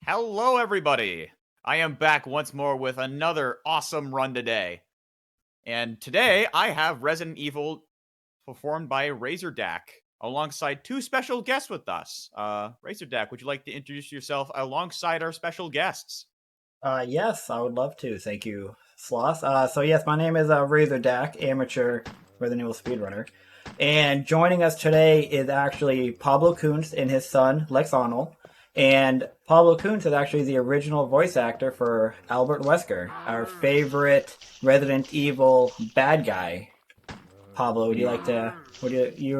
Hello, everybody! I am back once more with another awesome run today. And today, I have Resident Evil performed by Razordak, alongside two special guests with us. Razordak, would you like to introduce yourself alongside our special guests? Yes, I would love to. Thank you, Sloth. So yes, my name is Razordak, amateur Resident Evil speedrunner. And joining us today is actually Pablo Kuntz and his son, Lexonal. And Pablo Kuntz is actually the original voice actor for Albert Wesker, our favorite Resident Evil bad guy. Pablo, would you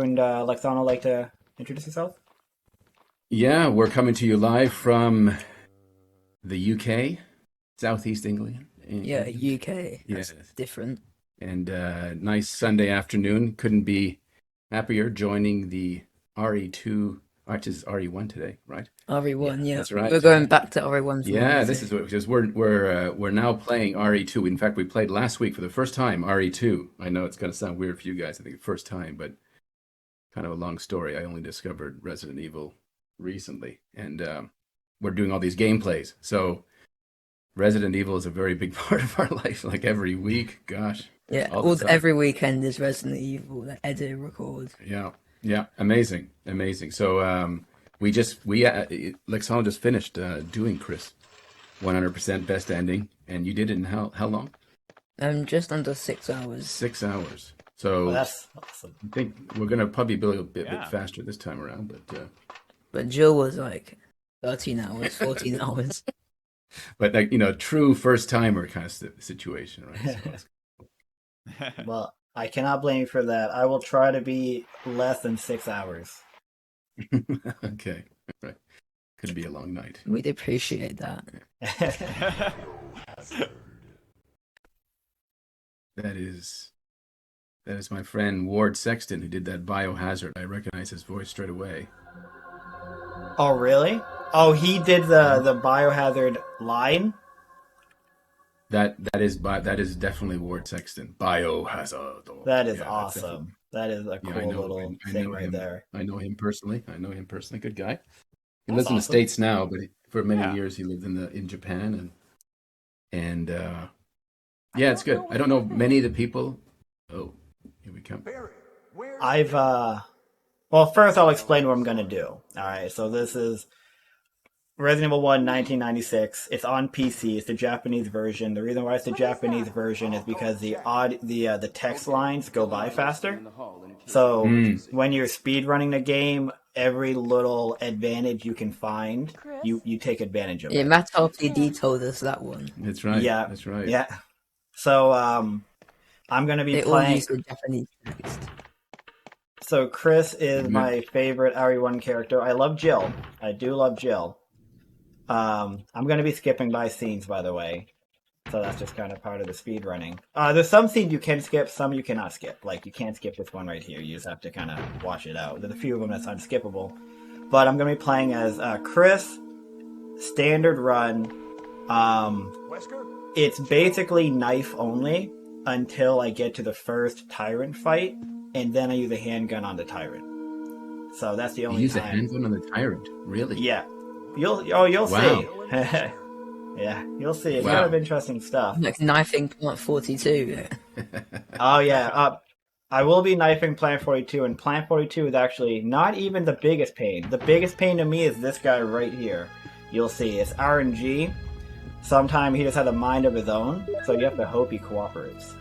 and Lexonal like to introduce yourself? Yeah, we're coming to you live from the UK, Southeast England. Yeah, UK. That's Yes. different. And nice Sunday afternoon. Couldn't be happier joining the RE2, which is RE1 today, right? RE1, yeah. That's right. We're going back to RE1 Yeah, tomorrow. this is what because we're now playing RE2. In fact, we played last week for the first time RE2. I know it's going to sound weird for you guys. I think the first time, but kind of a long story. I only discovered Resident Evil recently, and we're doing all these gameplays. So Resident Evil is a very big part of our life. Like every week, gosh. Yeah, all the time. every weekend is Resident Evil, that edit record. Yeah, amazing. So Lexonal just finished doing Chris 100% best ending, and you did it in how long? Just under 6 hours. 6 hours. So Well, that's awesome. I think we're gonna probably be a bit Yeah. faster this time around, But Jill was like 13 hours, 14 hours. but like true first timer kind of situation, right? So Well, I cannot blame you for that. I will try to be less than 6 hours. okay, right. Could be a long night. We'd appreciate that. That is my friend Ward Sexton who did that Biohazard. I recognize his voice straight away. Oh, really? Oh, he did the Biohazard line? That is definitely Ward Sexton. Biohazard. That is Yeah, that's awesome. That is a Yeah, cool little I thing know right him. there. I know him personally. Good guy. He That's lives in the awesome. States now, but for many Yeah. years he lived in Japan and yeah, it's good. I don't know many of the people. Oh, here we come. I've well, first I'll explain what I'm gonna do. All right, so this is Resident Evil 1 1996. It's on PC. It's the Japanese version. The reason why it's the Japanese version is because the text lines go by faster. So when you're speedrunning the game, every little advantage you can find, you take advantage of Yeah, it. Matt RPD told us that one. That's right. Yeah, That's right. yeah. So I'm gonna be They all playing. use the Japanese text. So Chris is my favorite RE1 character. I love Jill. I do love Jill. I'm going to be skipping by scenes, by the way. So that's just kind of part of the speed running. There's some scenes you can skip, some you cannot skip. Like, you can't skip this one right here. You just have to kind of watch it out. There's a few of them that's unskippable. But I'm going to be playing as Chris, standard run. It's basically knife only until I get to the first Tyrant fight, and then I use a handgun on the Tyrant. So that's the You only use a time. handgun on the Tyrant, really? Yeah. You'll Wow. see. Yeah, you'll see. It's Wow. kind of interesting stuff. Like knifing Plant 42. Oh yeah. I will be knifing Plant 42, and Plant 42 is actually not even the biggest pain. The biggest pain to me is this guy right here. You'll see. It's RNG. Sometimes he just has a mind of his own, so you have to hope he cooperates.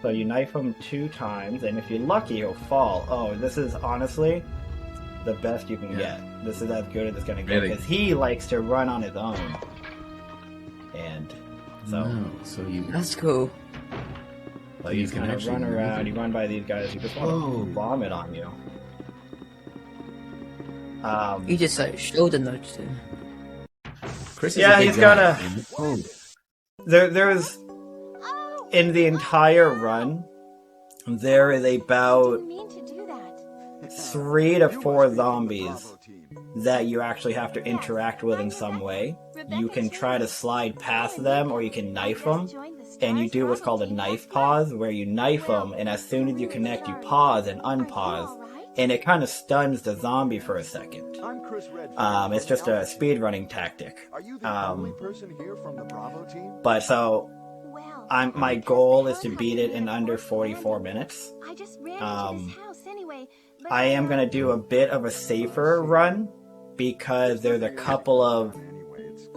So you knife him 2 times, and if you're lucky, he'll fall. Oh, this is honestly the best you can Yeah. get. This is as good as it's going to get, Really? because he likes to run on his own. And so, No, so you. That's cool. so you you can kind of actually run move around, it. you run by these guys, you just want Whoa. to vomit on you. You just like shoulder nudged him. Chris is Yeah, a big he's guy. got Oh, there's in the entire run, there is about 3 to 4 zombies that you actually have to interact with in some way. You can try to slide past them, or you can knife them, and you do what's called a knife pause, where you knife them, and as soon as you connect, you pause and unpause, and it kind of stuns the zombie for a second. It's just a speedrunning tactic. Are you the only person here from the Bravo team? But so, my goal is to beat it in under 44 minutes. I just ran into his house anyway. But I am going to do a bit of a safer run because there's a couple of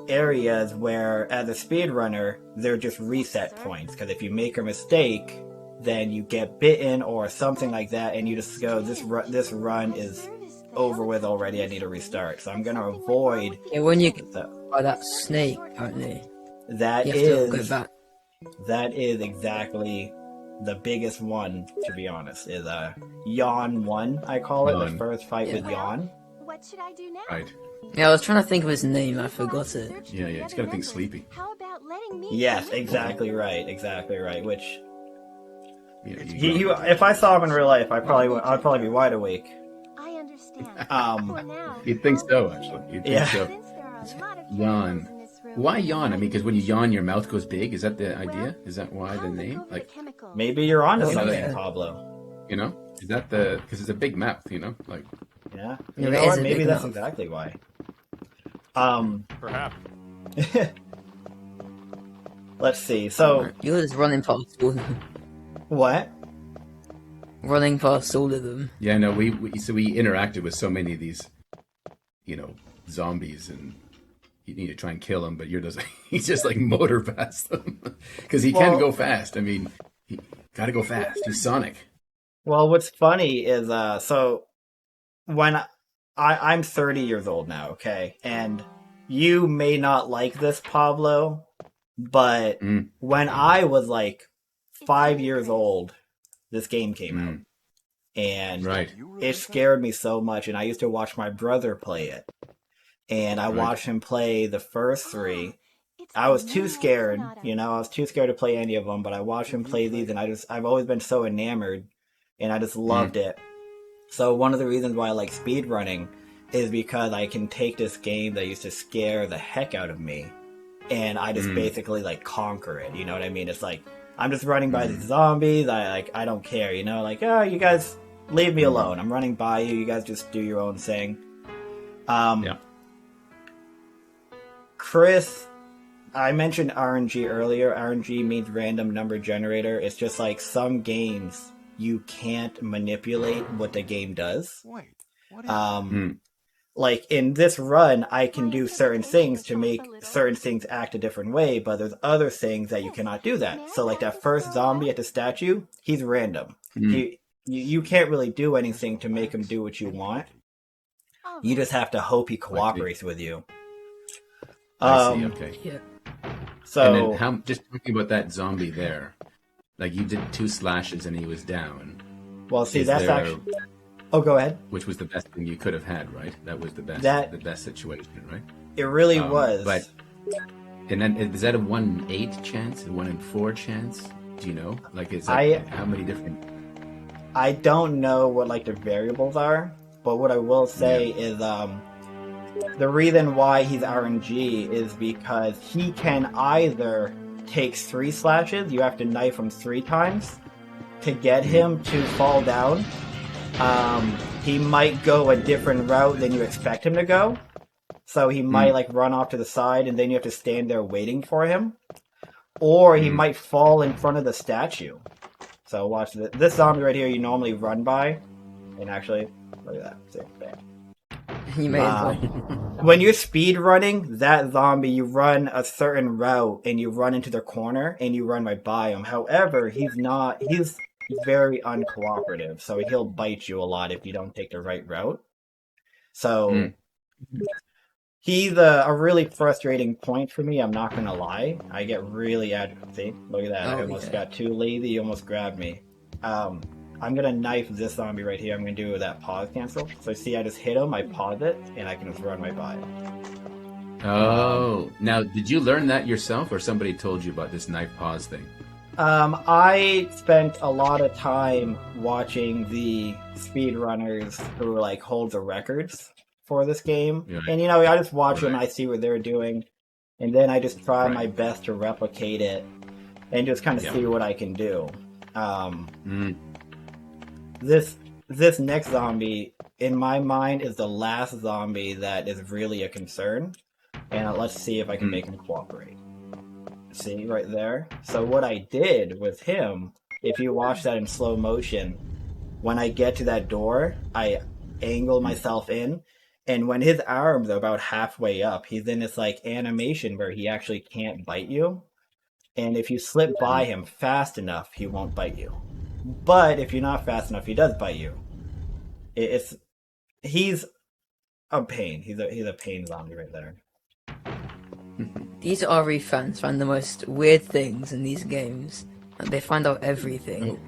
areas where, as a speedrunner, they're just reset points. Because if you make a mistake, then you get bitten or something like that, and you just go, this run is over with already, I need to restart. So I'm going to avoid... Yeah, when you get by that snake, apparently, That you have to go is... back. That is exactly the biggest one, to be honest, is Yawn 1, I call it, the Yawn. first fight with Yawn. what should I do now? Right. Yeah, I was trying to think of his name, I forgot it. Yeah, it's gotta think sleepy. How about letting me Yes, come in? exactly right, which... Yeah, if I saw him in real life, I'd probably be wide awake. I understand. For now. You'd think so, actually. You'd think Yeah. so. Since there are a lot of Yawn. chemicals in this room, Why yawn? I mean, because when you yawn, your mouth goes big. Is that the idea? Is that why the how's it name? go for Like, the chemicals? Maybe you're onto Oh, something, yeah. Pablo. you know, is that the? Because it's a big mouth, you know, like. Yeah. Yeah, You it know is what? a Maybe big that's mouth. exactly why. Perhaps. Let's see. So, You were just running past all of them. what? Running past all of them. Yeah, no, we interacted with so many of these, you know, zombies, and you need to try and kill them, but you're just he's just like motor past them because he can Well- go fast. I mean, he gotta go fast. He's Sonic. Well, what's funny is, so when I'm 30 years old now, okay, and you may not like this, Pablo, but Mm. when I was like 5 years old, this game came out, and Right. it scared me so much, and I used to watch my brother play it, and I Right. watched him play the first three. It's I was the too new scared, Sonata. you know, I was too scared to play any of them, but I watched him play these, and I've always been so enamored, and I just loved it. So one of the reasons why I like speedrunning is because I can take this game that used to scare the heck out of me, and I just basically like conquer it, you know what I mean? It's like, I'm just running by the zombies, I don't care, you know, like, oh, you guys leave me alone, I'm running by you, you guys just do your own thing. Yeah. Chris, I mentioned RNG earlier. RNG means random number generator. It's just like some games you can't manipulate what the game does. Wait, what is Like in this run, I can do certain things to make certain things act a different way, but there's other things that you cannot do that. So like that first zombie at the statue, he's random. You can't really do anything to make him do what you want. All You right. just have to hope he cooperates with you. I see. Okay. Yeah. So And then just talking about that zombie there, like you did 2 slashes and he was down. well, see, Is that's there- actually. Oh, go ahead. Which was the best thing you could have had, right? That was the best. That- the best situation, right? It really was. But and then is that a 1 in 8 chance, a 1 in 4 chance? Do you know? Like, is that how many different? I don't know what like the variables are, but what I will say is the reason why he's RNG is because he can either take 3 slashes, you have to knife him 3 times to get him to fall down. He might go a different route than you expect him to go. So he might like run off to the side and then you have to stand there waiting for him. Or he might fall in front of the statue. So watch this. This zombie right here you normally run by. And actually, look at that. See, bam. You may as well. When you're speed running, that zombie, you run a certain route and you run into the corner and you run right by him. However, he's very uncooperative, so he'll bite you a lot if you don't take the right route. So he's a really frustrating point for me, I'm not gonna lie. I get really See, look at that. I Oh, almost yeah. got too lazy, he almost grabbed me. I'm gonna knife this zombie right here. I'm gonna do that pause cancel. So see, I just hit him, I pause it, and I can just run right by him. Oh, now did you learn that yourself, or somebody told you about this knife pause thing? I spent a lot of time watching the speedrunners who like hold the records for this game. Right. And you know, I just watch them, Right. I see what they're doing, and then I just try Right. my best to replicate it and just kind of Yeah. see what I can do. Mm. This this next zombie, in my mind, is the last zombie that is really a concern. And let's see if I can make him cooperate. See, right there? So what I did with him, if you watch that in slow motion, when I get to that door, I angle myself in, and when his arms are about halfway up, he's in this like animation where he actually can't bite you. And if you slip by him fast enough, he won't bite you. But if you're not fast enough, he does bite you. He's a pain. He's a pain zombie right there. These RE fans find the most weird things in these games. And they find out everything.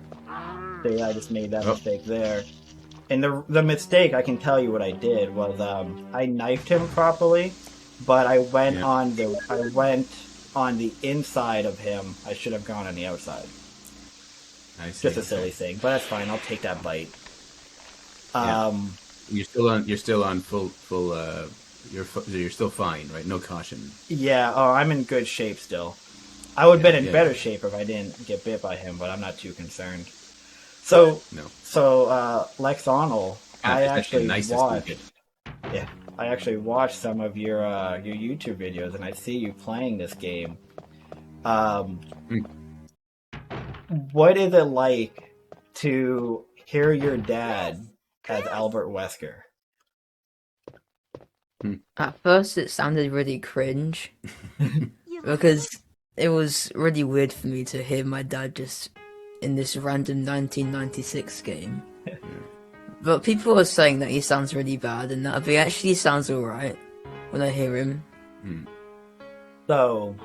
So yeah, I just made that mistake there. And the mistake, I can tell you what I did was I knifed him properly, but I went on the inside of him. I should have gone on the outside. Just a silly thing, but that's fine. I'll take that bite. You're still on full. You're still fine, right? No caution. Yeah. Oh, I'm in good shape still. I would have been in better shape if I didn't get bit by him, but I'm not too concerned. So Lexonal, I actually watched. Yeah, I actually watched some of your YouTube videos, and I see you playing this game. What is it like to hear your dad as Albert Wesker? At first, it sounded really cringe because it was really weird for me to hear my dad just in this random 1996 game. But people are saying that he sounds really bad and that he actually sounds alright when I hear him. So,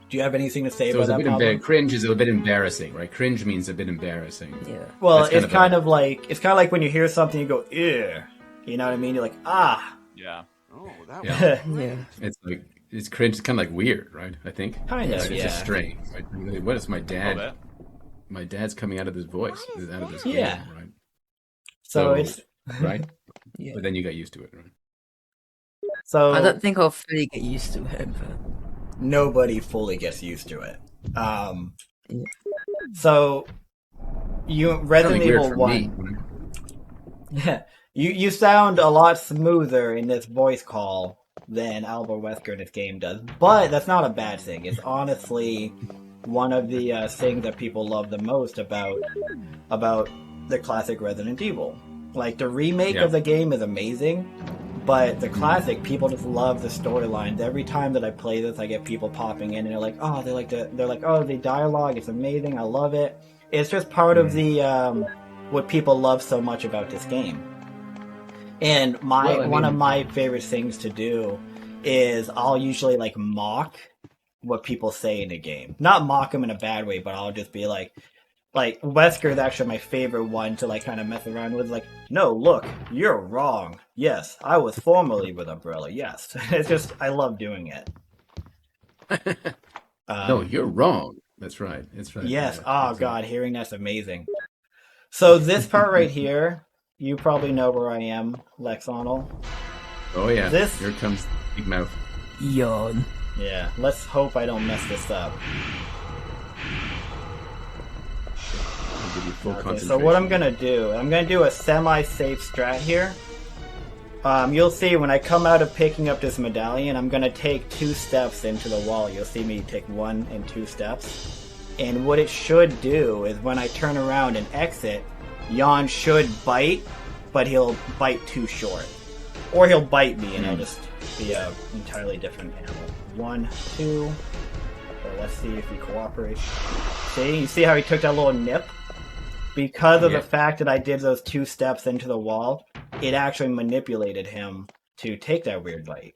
do you have anything to say about that? Cringe is a bit embarrassing, right? Cringe means a bit embarrassing. Yeah. Well, it's kind of like when you hear something, you go, ew. You know what I mean? You're like, ah. Yeah. Oh, that Yeah. It's like it's cringe. It's kind of like weird, right? I think. Kind of. It's just strange. Right? What is my dad? My dad's coming out of this voice, out of this game, right? So it's right. Yeah. But then you got used to it, right? So I don't think I'll fully get used to it, but nobody fully gets used to it. So you Resident Evil 1. Yeah. You sound a lot smoother in this voice call than Albert Wesker in this game does, but that's not a bad thing. It's honestly one of the things that people love the most about the classic Resident Evil. Like, the remake of the game is amazing, but the classic, people just love the storylines. Every time that I play this, I get people popping in and they're like, oh, the dialogue is amazing, I love it. It's just part of the what people love so much about this game. And one of my favorite things to do is I'll usually like mock what people say in the game. Not mock them in a bad way, but I'll just be like Wesker is actually my favorite one to like kind of mess around with. Like, no, look, you're wrong. Yes, I was formerly with Umbrella. Yes, it's just I love doing it. No, you're wrong. That's right. That's right. Yes. Yeah, oh God, hearing that's amazing. So this part right here. You probably know where I am, Lexonal. Oh yeah, here comes Big Mouth. yawn. Yeah, let's hope I don't mess this up. I'll give you full concentration. So what I'm gonna do a semi-safe strat here. You'll see when I come out of picking up this medallion, I'm gonna take 2 steps into the wall. You'll see me take 1 and 2 steps. And what it should do is when I turn around and exit, Jan should bite, but he'll bite too short. Or he'll bite me and I'll just be an entirely different animal. 1, 2. So let's see if he cooperates. See? You see how he took that little nip? Because of the fact that I did those 2 steps into the wall, it actually manipulated him to take that weird bite.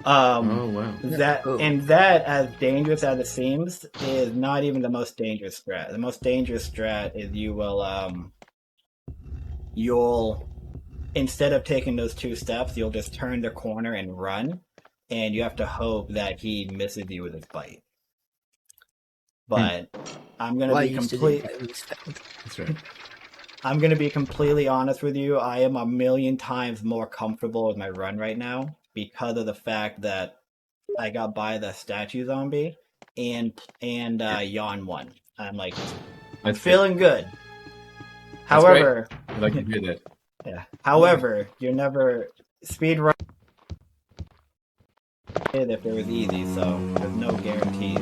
Oh wow! That, as dangerous as it seems, is not even the most dangerous strat. The most dangerous strat is you'll instead of taking those 2 steps, you'll just turn the corner and run, and you have to hope that he misses you with his bite. But I'm gonna be That's right. I'm gonna be completely honest with you. I am a million times more comfortable with my run right now, because of the fact that I got by the statue zombie and Jan won. I'm feeling good. However, I'd like to hear that. yeah. However, you're never speedrun if it was easy, so there's no guarantees.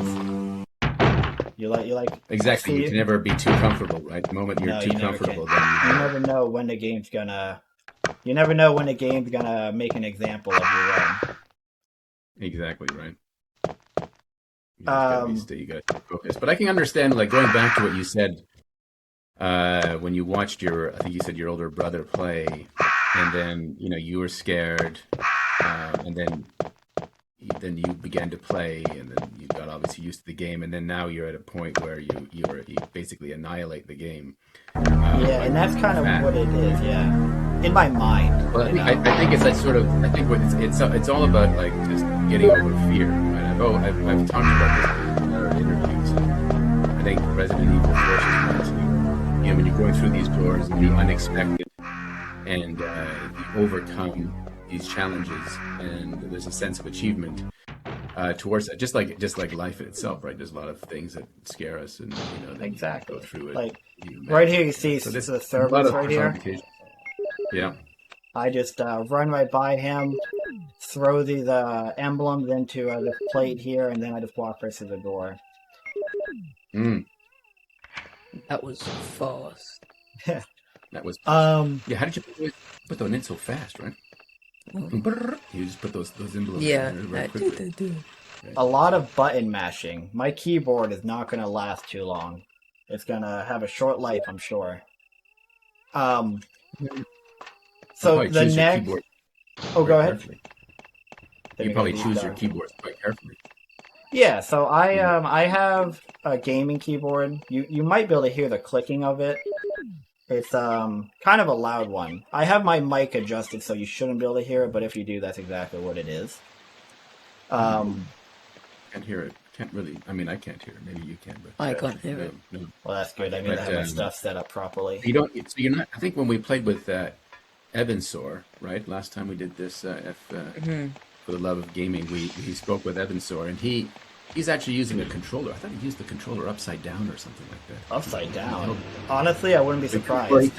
You like Exactly. You speed? can never be too comfortable, right? The moment you're No, too you never comfortable, can. then You never know when the game's gonna. You never know when the game's gonna make an example of your run. exactly right. You gotta stay focused. But I can understand, like, going back to what you said when you watched I think you said your older brother play, and then you were scared, and then you began to play, and then you got obviously used to the game, and then now you're at a point where you basically annihilate the game. Yeah, and that's kind of what it is. Yeah, in my mind. Well, I think it's that sort of. I think what it's all about, like, just getting over fear. Right? I've talked about this in other interviews. I think Resident Evil forces one to, when you're going through these doors and the unexpected, and you overcome these challenges, and there's a sense of achievement towards that. Just like life in itself, right? There's a lot of things that scare us, and that Exactly. go through it. Like right here, you see So the a lot servers of right here. personification. Yeah. I just run right by him, throw these emblems into this plate here, and then I just walk right through the door. That was fast. That was. Yeah, how did you put them in so fast, right? You just put those emblems Yeah, in very I quickly. do. a lot of button mashing. My keyboard is not going to last too long. It's going to have a short life, I'm sure. So the next... Keyboard Oh, go ahead. carefully. You probably choose your keyboards quite carefully. Yeah, so I have a gaming keyboard. You might be able to hear the clicking of it. It's kind of a loud one. I have my mic adjusted so you shouldn't be able to hear it, but if you do, that's exactly what it is. Can't hear it. Can't really. I mean, I can't hear it. Maybe you can, but I can't hear it. No. Well, that's good. I mean, I have my stuff set up properly. You don't. So you're not. I think when we played with Evansor, right? Last time we did this, for the love of gaming, we spoke with Evansor, and he's actually using a controller. I thought he used the controller upside down or something like that. Upside down? Honestly, I wouldn't be surprised. Well,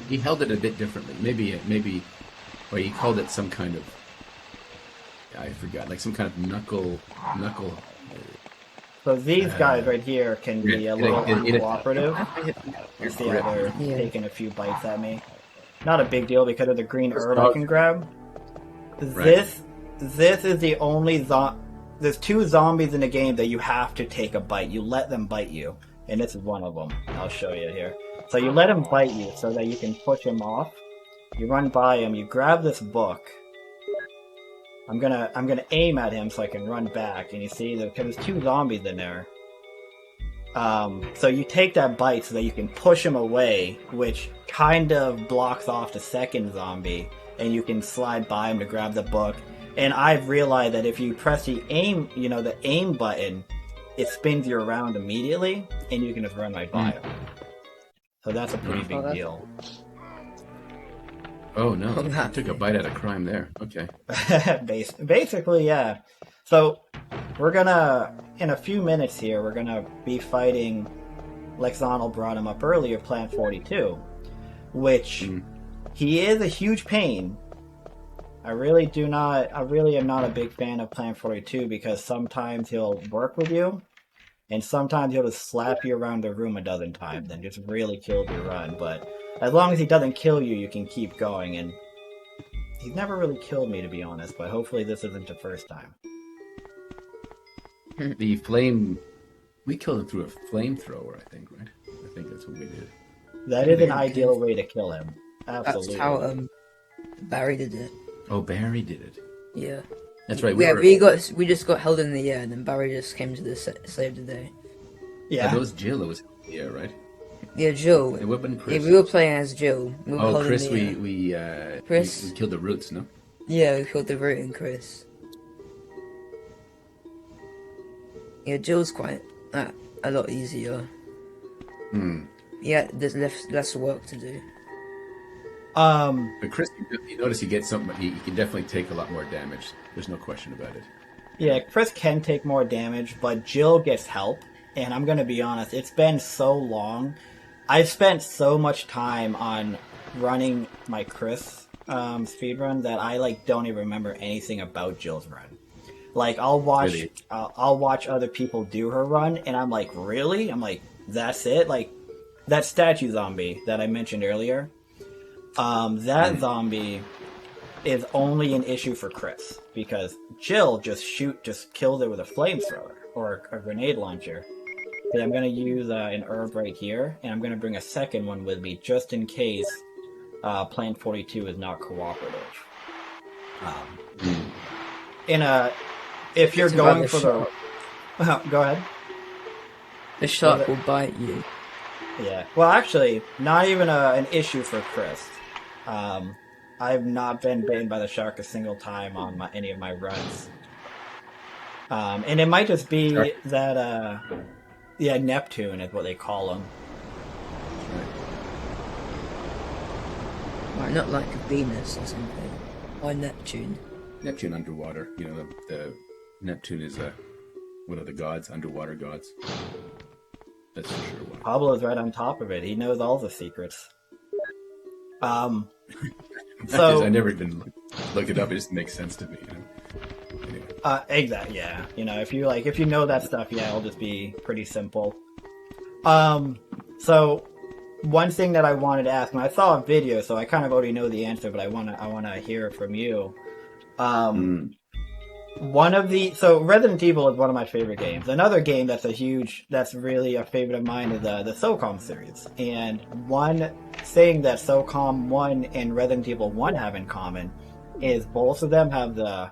he held it a bit differently. Maybe, or he called it some kind of. I forgot, like some kind of knuckle. So these guys right here can be a little uncooperative. You see how they're taking a few bites at me. Not a big deal because of the green herb I can grab. Right. This is the only there's two zombies in the game that you have to take a bite. You let them bite you, and this is one of them. I'll show you here. So you let him bite you so that you can push him off. You run by him. You grab this book. I'm gonna aim at him so I can run back, and you see that because there's two zombies in there. So you take that bite so that you can push him away, which kind of blocks off the second zombie, and you can slide by him to grab the book. And I've realized that if you press the aim button, it spins you around immediately, and you can just run right by him. So that's a pretty big deal. Oh no! I took a bite out of crime there. Okay. Basically, yeah. So we're gonna, in a few minutes here, we're gonna be fighting. Lexonal brought him up earlier, Plant 42, which he is a huge pain. I really am not a big fan of Plant 42 because sometimes he'll work with you, and sometimes he'll just slap you around the room a dozen times and just really kill your run. But as long as he doesn't kill you, you can keep going, and he's never really killed me, to be honest, but hopefully this isn't the first time. The flame... We killed him through a flamethrower, I think, right? I think that's what we did. That is an ideal way to kill him. Absolutely. That's how Barry did it. Oh, Barry did it. Yeah. That's right. We just got held in the air, and then Barry just came to save the day. Yeah. That was Jill that was in the air, right? Yeah, Jill. It would have been Chris. Yeah, we were playing as Jill. Chris, Chris. We killed the roots, no? Yeah, we killed the root and Chris. Yeah, Jill's quite a lot easier. Yeah, there's less work to do. But Chris, you notice he gets something. He can definitely take a lot more damage. There's no question about it. Yeah, Chris can take more damage, but Jill gets help. And I'm gonna be honest, it's been so long I've spent so much time on running my Chris speedrun that I like don't even remember anything about Jill's run. Like I'll watch other people do her run, and I'm like, really? I'm like, that's it? Like that statue zombie that I mentioned earlier. That zombie is only an issue for Chris because Jill just kills it with a flamethrower or a grenade launcher. Okay, I'm gonna use an herb right here, and I'm gonna bring a second one with me just in case Plan 42 is not cooperative. If you're going for the... Go ahead. The shark will bite you. Yeah. Well, actually, not even an issue for Chris. I've not been bitten by the shark a single time on any of my runs. And it might just be that... yeah, Neptune is what they call him. Right, not like Venus or something. Or Neptune. Neptune underwater. You know, the Neptune is one of the gods, underwater gods. That's for sure. One. Pablo's right on top of it. He knows all the secrets. I never even looked it up. It just makes sense to me. You know? Anyway. Exactly. Yeah. You know, if you know that stuff, yeah, it'll just be pretty simple. So one thing that I wanted to ask, and I saw a video, so I kind of already know the answer, but I wanna hear it from you. So Resident Evil is one of my favorite games. Another game that's really a favorite of mine is the SOCOM series. And one thing that SOCOM 1 and Resident Evil 1 have in common is both of them have the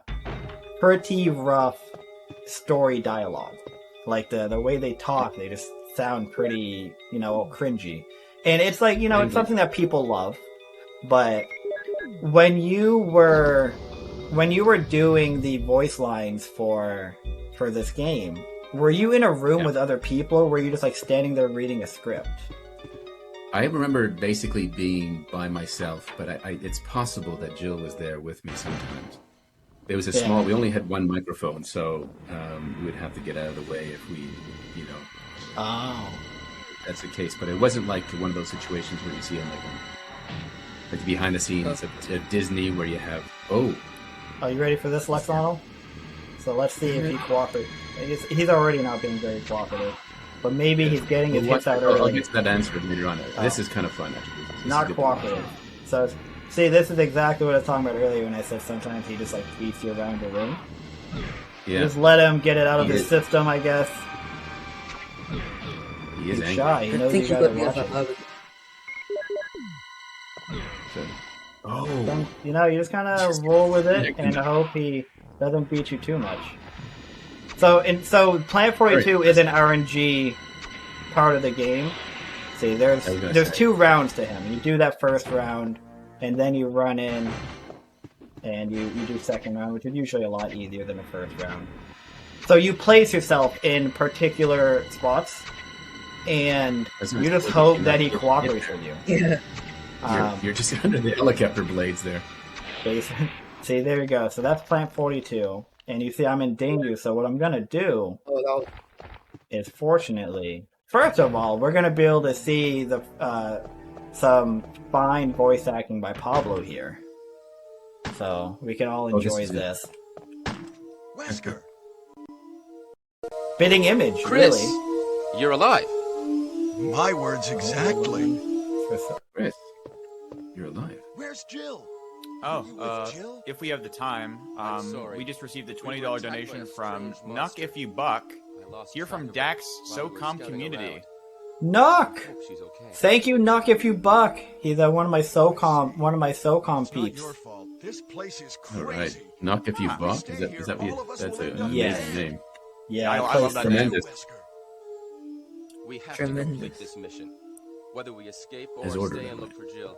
pretty rough story dialogue. Like the way they talk, they just sound pretty, cringy. And it's like, it's something that people love. But when you were doing the voice lines for this game, were you in a room with other people, or were you just like standing there reading a script? I remember basically being by myself, but it's possible that Jill was there with me sometimes. There was we only had one microphone, so we would have to get out of the way if we, Oh. That's the case, but it wasn't like one of those situations where you see on like behind the scenes of Disney where you have, Are you ready for this, Lexonal? So let's see if he cooperates. He's already not being very cooperative. But maybe he's getting his hits out early. I'll get to that answer later on. This is kind of fun, actually. Not cooperative. So, see, this is exactly what I was talking about earlier when I said sometimes he just, like, beats you around the ring. Yeah. Just let him get it out of his system, I guess. He is angry. Shy. He knows you gotta watch it. Oh. You just kind of roll with it and hope he doesn't beat you too much. So Planet 42 is an RNG part of the game. See, there's 2 rounds to him. You do that first round, and then you run in, and you do second round, which is usually a lot easier than the first round. So you place yourself in particular spots, and you just hope that he cooperates with you. Yeah. You're just under the helicopter blades there. See, there you go. So that's Plant 42. And you see I'm in danger, so what I'm going to do is, fortunately... First of all, we're going to be able to see some fine voice acting by Pablo here. So we can all enjoy this. Wesker! Fitting image, Chris, really. You're alive. My words exactly. Chris, you're alive. Where's Jill? Oh, if we have the time, sorry. we just received a $20 donation from Nuck If You Buck. Here from Dax SOCOM Community. Nuck! She's okay. Thank you, Nuck If You Buck. He's one of my SOCOM It's not peeps. your fault. This place is crazy. All right. Knock If You Buck? Is that what you... That's an amazing name. Yeah, I love that Tremendous. We have Tremendous. to complete this mission. Whether we escape or As ordered, stay and by the look for Jill,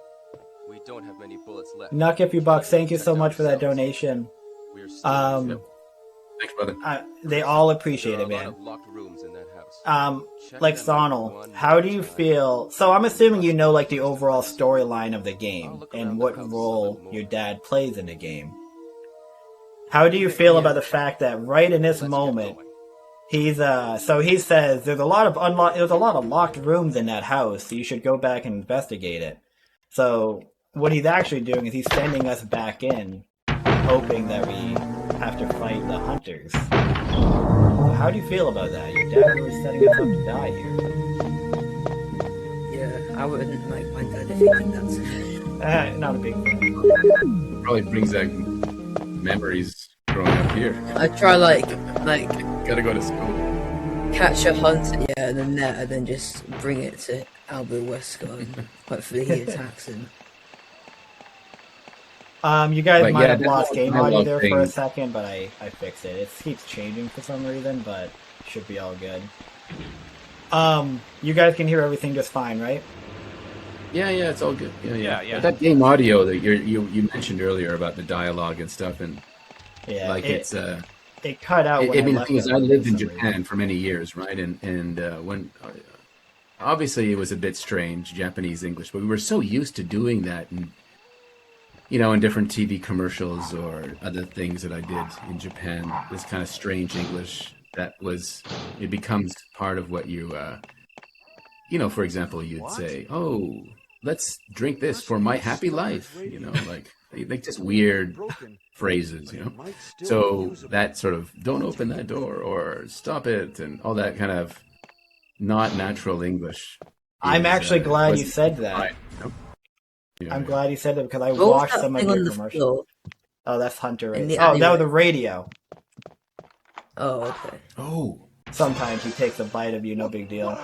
we don't have many bullets left. Nuck If You Buck, thank you so much for that donation. We're still Yep. Thanks, brother. They all appreciate there are it, a lot man. of locked rooms in that house. Check Like them out Sonal, one how do you at a time. feel? So I'm assuming you know like the overall storyline of the game and what role your dad plays in the game. How do you feel about the fact that right in this Let's get moment, going. So he says there's a lot of locked rooms in that house, so you should go back and investigate it. So what he's actually doing is he's sending us back in, hoping that we have to fight the hunters. How do you feel about that? Your dad really setting us up to die here. Yeah, I wouldn't make my dad if he did that. Not a big fan. Probably brings back memories growing up here. I try like Gotta go to school. catch a hunter, yeah, in the net, and then just bring it to Albert Wesker, and hopefully he attacks him. You guys But might yeah, have that lost whole game audio dialogue there thing- for a second, but I fixed it. It keeps changing for some reason, but it should be all good. You guys can hear everything just fine, right? Yeah, it's all good. Yeah. Yeah. But that game audio that you mentioned earlier about the dialogue and stuff, and Yeah, like it cut out. I When mean, the left thing is, it I for lived in some Japan reason. for many years, right? And when obviously it was a bit strange, Japanese English, but we were so used to doing that, and in different TV commercials or other things that I did in Japan, this kind of strange English it becomes part of what you, for example, you'd say, "Oh, let's drink this for my happy life," like just weird phrases, So that sort of "don't open that door" or "stop it" and all that kind of not natural English. I'm actually glad you wasn't said that. right, I'm glad you said that because I What was watched that some of thing on your the commercials. floor? Oh, that's Hunter. In Right? the Oh, that was alleyway. the radio. Oh, okay. Oh, Sometimes he takes a bite of you, no big deal.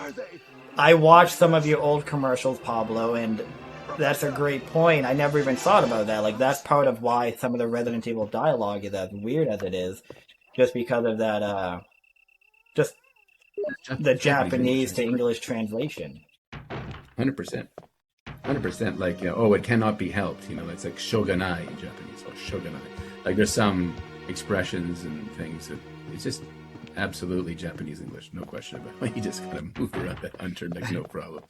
I watched some of your old commercials, Pablo, and that's a great point. I never even thought about that. Like, that's part of why some of the Resident Evil dialogue is as weird as it is, just because of that, just the Japanese to English translation. 100%. 100%. Like, it cannot be helped. It's like shogunai in Japanese, or shogunai. Like, there's some expressions and things that it's just absolutely Japanese English, no question about it. You just kind of move around that hunter like no problem.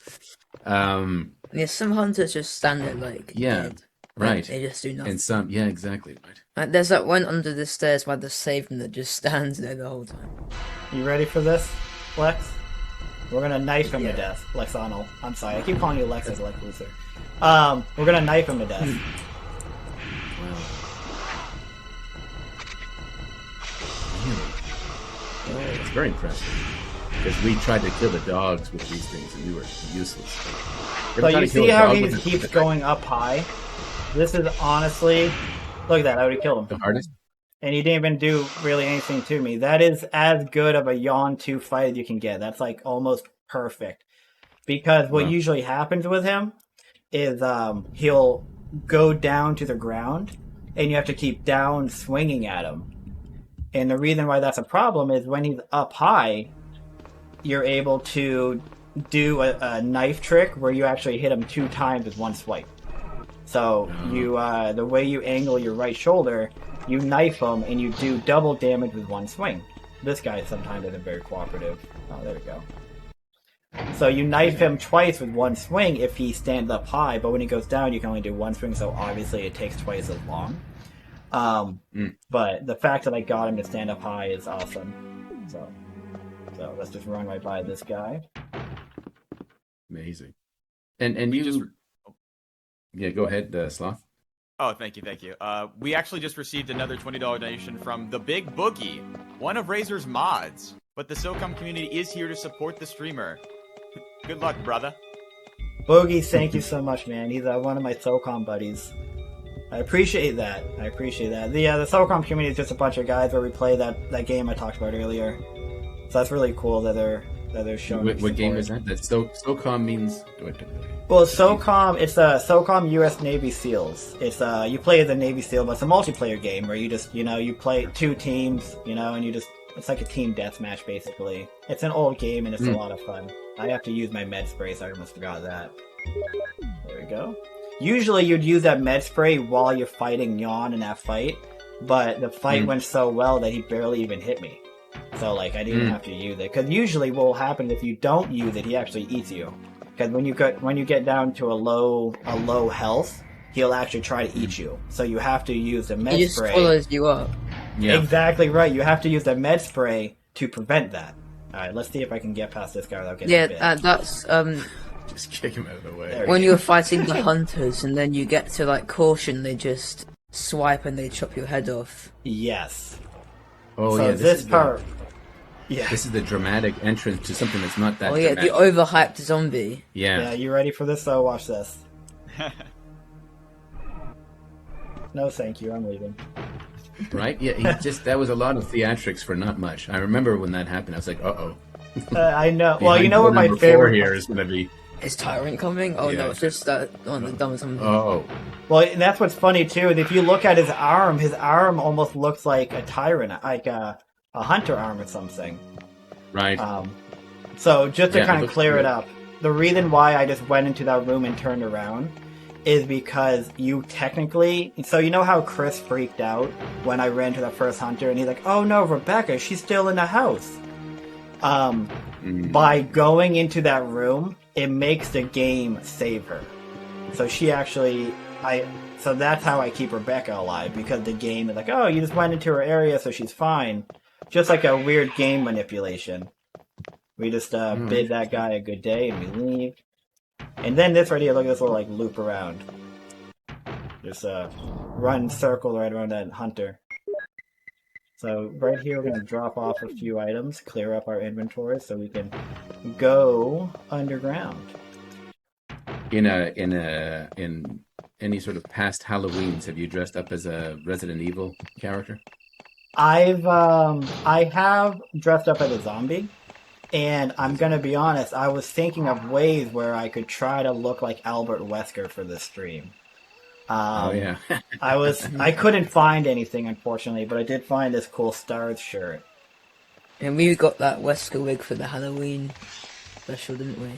Yeah, some hunters just stand there like Yeah, dead. right. They just do nothing. And some, yeah, exactly, right. Like, there's that one under the stairs where they saved him that just stands there the whole time. You ready for this, Lex? We're gonna knife him Yeah. to death. Lexonal. I'm sorry, I keep calling you Lex as Lex Luthor. We're gonna knife him to death. Wow. Really? It's very impressive. Because we tried to kill the dogs with these things and we were useless. So you see how he keeps going up high? This is honestly... Look at that, I already killed him. the hardest? And he didn't even do really anything to me. That is as good of a Yawn 2 fight as you can get. That's like almost perfect. Because what Wow. usually happens with him is he'll go down to the ground and you have to keep down swinging at him. And the reason why that's a problem is when he's up high, you're able to do a knife trick where you actually hit him 2 times with one swipe. So you the way you angle your right shoulder, you knife him and you do double damage with one swing. This guy sometimes isn't very cooperative. Oh, there we go. So you knife him twice with one swing if he stands up high, but when he goes down, you can only do one swing, so obviously it takes twice as long. But the fact that I got him to stand up high is awesome. So let's just run right by this guy. Amazing. And you... Yeah, go ahead, Sloth. Oh, thank you. We actually just received another $20 donation from the Big Boogie, one of Razor's mods. But the SOCOM community is here to support the streamer. Good luck, brother. Boogie, thank you so much, man. He's one of my SOCOM buddies. I appreciate that. The SOCOM community is just a bunch of guys where we play that game I talked about earlier. So that's really cool that they're showing. What game is that? That's SOCOM means... Well, SOCOM, it's SOCOM U.S. Navy SEALs. It's you play as a Navy SEAL, but it's a multiplayer game where you just you play 2 teams, and you just it's like a team deathmatch basically. It's an old game and it's a lot of fun. I have to use my med spray, so I almost forgot that. There we go. Usually you'd use that med spray while you're fighting Yawn in that fight, but the fight went so well that he barely even hit me. So I didn't have to use it. Because usually what will happen if you don't use it, he actually eats you. Because when you get down to a low health, he'll actually try to eat you. So you have to use the med He just spray. follows you up. Yeah. Exactly right. You have to use the med spray to prevent that. All right, let's see if I can get past this guy without getting bit. That's Just kick him out of the way. There when you're fighting the hunters, and then you get to like caution, they just swipe and they chop your head off. Yes. Oh So yeah, this part. Yeah. This is the dramatic entrance to something that's not that. Oh yeah, dramatic. the overhyped zombie. Yeah, you ready for this? So watch this. No, thank you. I'm leaving. Right? Yeah, that was a lot of theatrics for not much. I remember when that happened. I was like, uh-oh. I know. Well, you know what my number favorite 4 here is going to be. Is Tyrant coming? Oh Yeah. no, it's just that one that done something. Oh, Well, and that's what's funny too. Is if you look at his arm almost looks like a tyrant, like a hunter arm or something. right. So just to Yeah, it kind of looks clear it good. up, the reason why I just went into that room and turned around is because you technically. So you know how Chris freaked out when I ran to the first hunter, and he's like, "Oh no, Rebecca, she's still in the house." By going into that room, it makes the game save her. So she actually, so that's how I keep Rebecca alive, because the game is like, oh, you just went into her area, so she's fine. Just like a weird game manipulation. We just bid that guy a good day and we leave. And then this right here, look at this little like loop around. Just run circle right around that hunter. So right here, we're going to drop off a few items, clear up our inventory, so we can go underground. In any sort of past Halloweens, have you dressed up as a Resident Evil character? I have dressed up as a zombie, and I'm gonna be honest, I was thinking of ways where I could try to look like Albert Wesker for this stream. Oh yeah. I couldn't find anything, unfortunately, but I did find this cool Stars shirt. And we got that Wesker wig for the Halloween special, didn't we?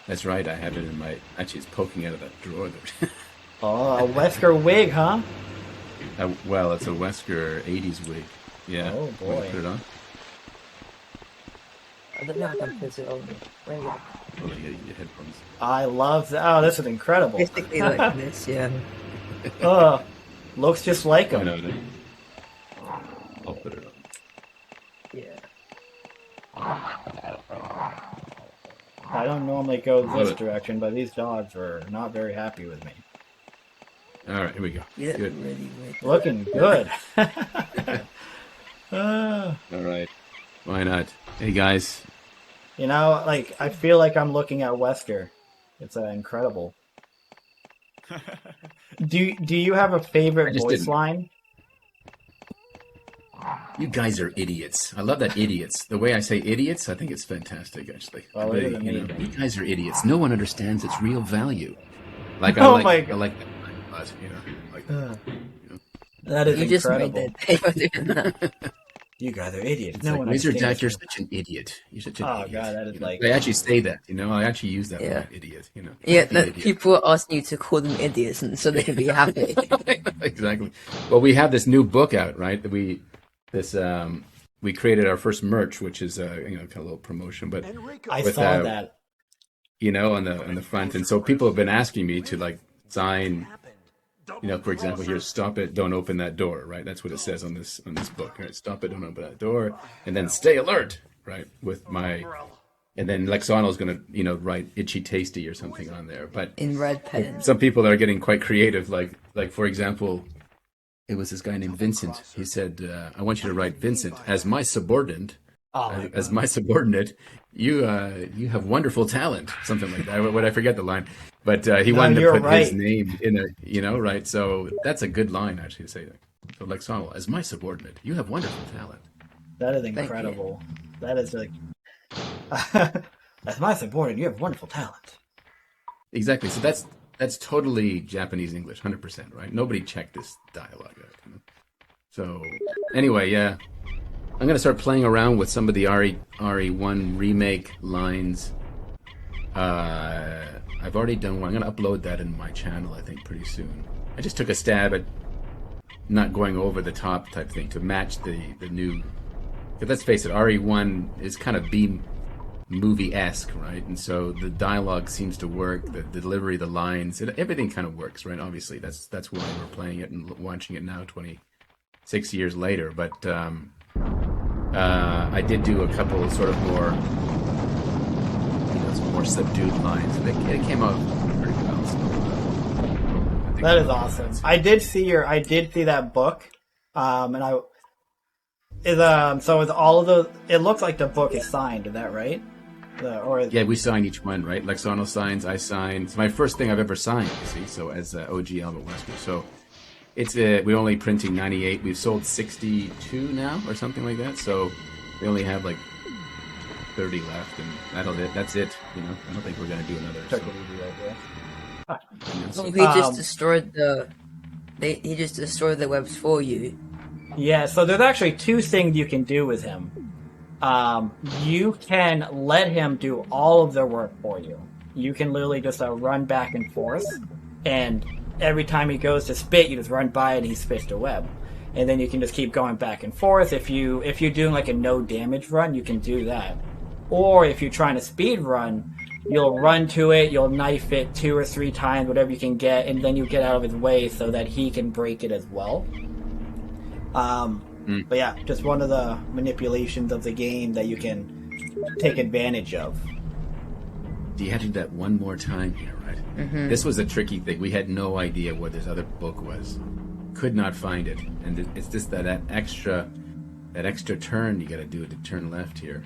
That's right. I have it in my. Actually, it's poking out of that drawer there. Oh, a Wesker wig, huh? Well, it's a Wesker '80s wig. Yeah. Oh, boy. Wanna put it on. I don't know if I can put it on. Where is it? Oh, your headphones. I love that. Oh, this is incredible. Basically like this, yeah. Looks just like I him. know that. I'll put it on. Yeah. I don't normally go Love this it. direction, but these dogs are not very happy with me. All right, here we go. Yeah, Good. really weird. Looking good. All right. Why not? Hey guys. You know, like, I feel like I'm looking at Wesker. It's incredible. Do you have a I favorite just voice didn't. line? You guys are idiots. I love that idiots. The way I say idiots, I think it's fantastic, actually. Oh, it is amazing. You guys are idiots. No one understands its real value. Like Oh I my like, I God. like that. But, That is You just made incredible. that. They were doing that. You guys are idiots. It's No like, one Razor understands Jack, you're you. such an idiot. You're such an Oh, idiot. God, that is you know? like- I actually say that, I actually use that Yeah. word, idiot, Yeah, You that idiot. people are asking you to call them idiots and so they can be happy. Exactly. Well, we have this new book out, right? That we created our first merch, which is kind of a little promotion, but Enrico. I with, saw that. on the front, and so people have been asking me to like sign, for example, here, stop it, don't open that door, right? That's what it says on this book, right? Stop it, don't open that door, and then stay alert, right? With my, and then Lexonal is going to, write itchy tasty or something on there, but In red pen. some people are getting quite creative, like for example, it was this guy named Vincent. He said, I want you to write, Vincent, as my subordinate, Oh, my as my subordinate, you have wonderful talent, something like that. I forget the line, but he wanted to you're put his right. name in a, right? So that's a good line actually to say that. So Lexonal, as my subordinate, you have wonderful talent. That is you. incredible. That is like... As my subordinate, you have wonderful talent. Exactly. So that's totally Japanese English, 100%, right? Nobody checked this dialogue out. So anyway, yeah. I'm going to start playing around with some of the RE1 remake lines. I've already done one. I'm going to upload that in my channel, I think, pretty soon. I just took a stab at not going over the top type thing to match the new... Because let's face it, RE1 is kind of B-movie-esque, right? And so the dialogue seems to work, the delivery, the lines, everything kind of works, right? Obviously, that's why we're playing it and watching it now 26 years later. But I did do a couple sort of more, some more subdued lines. It came out pretty well. So, I think That is awesome. I did see that book, and I is so is all of the. It looks like the book is signed. Is that right? Yeah, we signed each one, right? Lexonal signs, I signed. It's my first thing I've ever signed, you see, so as OG Albert Wesker. So it's we're only printing 98. We've sold 62 now or something like that. So we only have like 30 left, and that's it. I don't think we're going to do another. So. He just destroyed he just destroyed the webs for you. Yeah, so there's actually two things you can do with him. You can let him do all of the work for you. You can literally just run back and forth, and every time he goes to spit, you just run by it and he spits the web. And then you can just keep going back and forth. If you're doing like a no damage run, you can do that. Or if you're trying to speed run, you'll run to it, you'll knife it 2 or 3 times, whatever you can get, and then you get out of his way so that he can break it as well. But yeah, just one of the manipulations of the game that you can take advantage of. You had to do that one more time here, right? Mm-hmm. This was a tricky thing. We had no idea what this other book was. Could not find it. And it's just that extra turn you got to do to turn left here.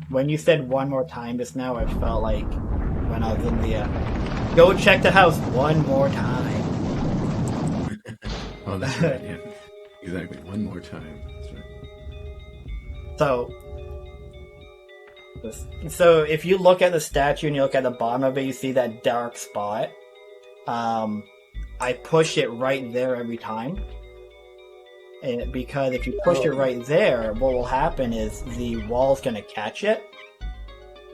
When you said one more time just now, I felt like when I was in the go check the house one more time. Oh, that's right, yeah. Exactly, one more time. That's right. So if you look at the statue and you look at the bottom of it, you see that dark spot. I push it right there every time. And because if you push it right there, what will happen is the wall's going to catch it.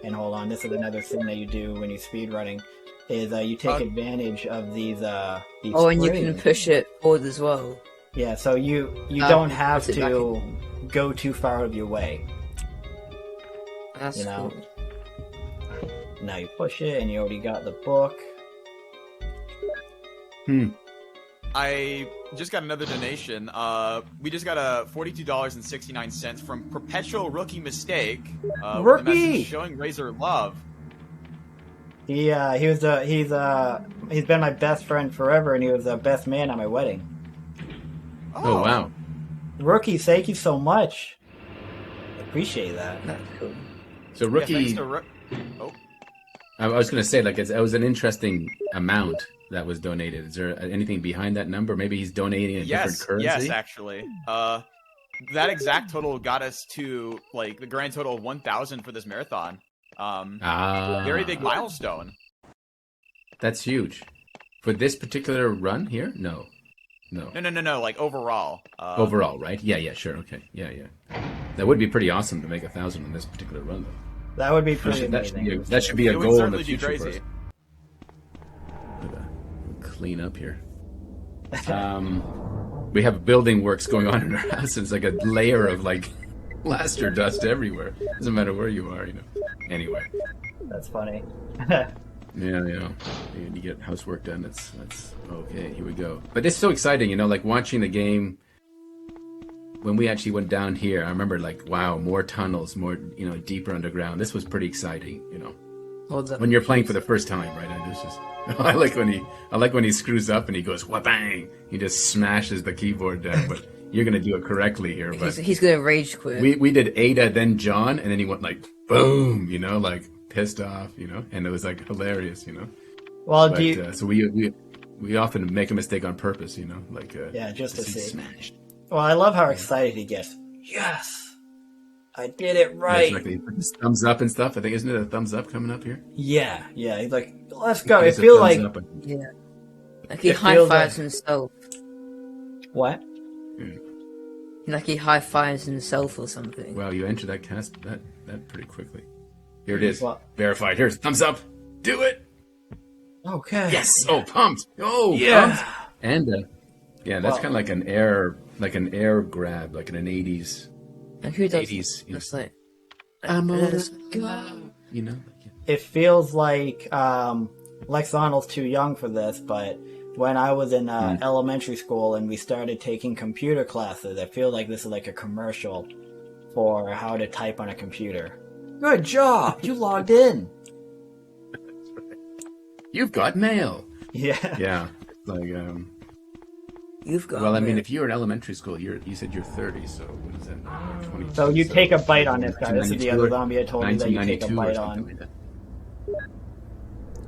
And hold on, this is another thing that you do when you're speedrunning, is you take advantage of these and springs. you can push it forward as well. Yeah, so you don't have to go too far out of your way. That's cool. Now you push it, and you already got the book. I just got another donation. We just got a $42.69 from Perpetual Rookie Mistake. With a message showing Razor love. He's been my best friend forever, and he was the best man at my wedding. Oh wow. Rookie, thank you so much. Appreciate that. That's cool. So Rookie, Yeah, I was going to say, like, it was an interesting amount that was donated. Is there anything behind that number? Maybe he's donating a different currency? Yes, actually. That exact total got us to, like, the grand total of 1,000 for this marathon. Very big milestone. That's huge. For this particular run here? No. No. Like, overall. Overall, right? Yeah, sure. Okay. Yeah. That would be pretty awesome to make 1,000 on this particular run, though. That would be pretty amazing. That should be a goal in the future for us. Crazy. Clean up here. We have building works going on in our house. It's like a layer of like plaster dust everywhere. Doesn't matter where you are, Anyway. That's funny. Yeah. You get housework done. That's okay. Here we go. But it's so exciting, like watching the game. When we actually went down here, I remember like, wow, more tunnels, more deeper underground. This was pretty exciting, When you're playing for the first time, right? And it's just, I like when he screws up and he goes wha-bang. He just smashes the keyboard down. But you're gonna do it correctly here. But he's gonna rage quit. We did Ada, then John, and then he went like boom, like pissed off, and it was like hilarious, Well, but, so we often make a mistake on purpose, like just to see. Smashed. Well, I love how excited he gets. Yes, I did it right. Yeah, exactly. Thumbs up and stuff. I think isn't it a thumbs up coming up here? Yeah. He's like, let's go. It feels like like he high fives himself. What? Like he high fives himself or something. Wow, you entered that cast that pretty quickly. Here it is. Verified. Here's thumbs up. Do it. Okay. Yes. Oh, pumped. Oh, yeah. Pumped. And that's kind of like an air grab, like in an 80s. And who does 80s? That's like, I'm gonna go. It feels like Lexonal's too young for this, but when I was in elementary school and we started taking computer classes, I feel like this is like a commercial for how to type on a computer. Good job! You logged in! You've got mail. Yeah. Yeah. Like, You've got. well, I mean, mail. if you're in elementary school, you said you're 30, so what is that? 22, So you take a bite on this guy. This is the 1992 other or zombie I told you that you take a 1992 or bite something on. like that.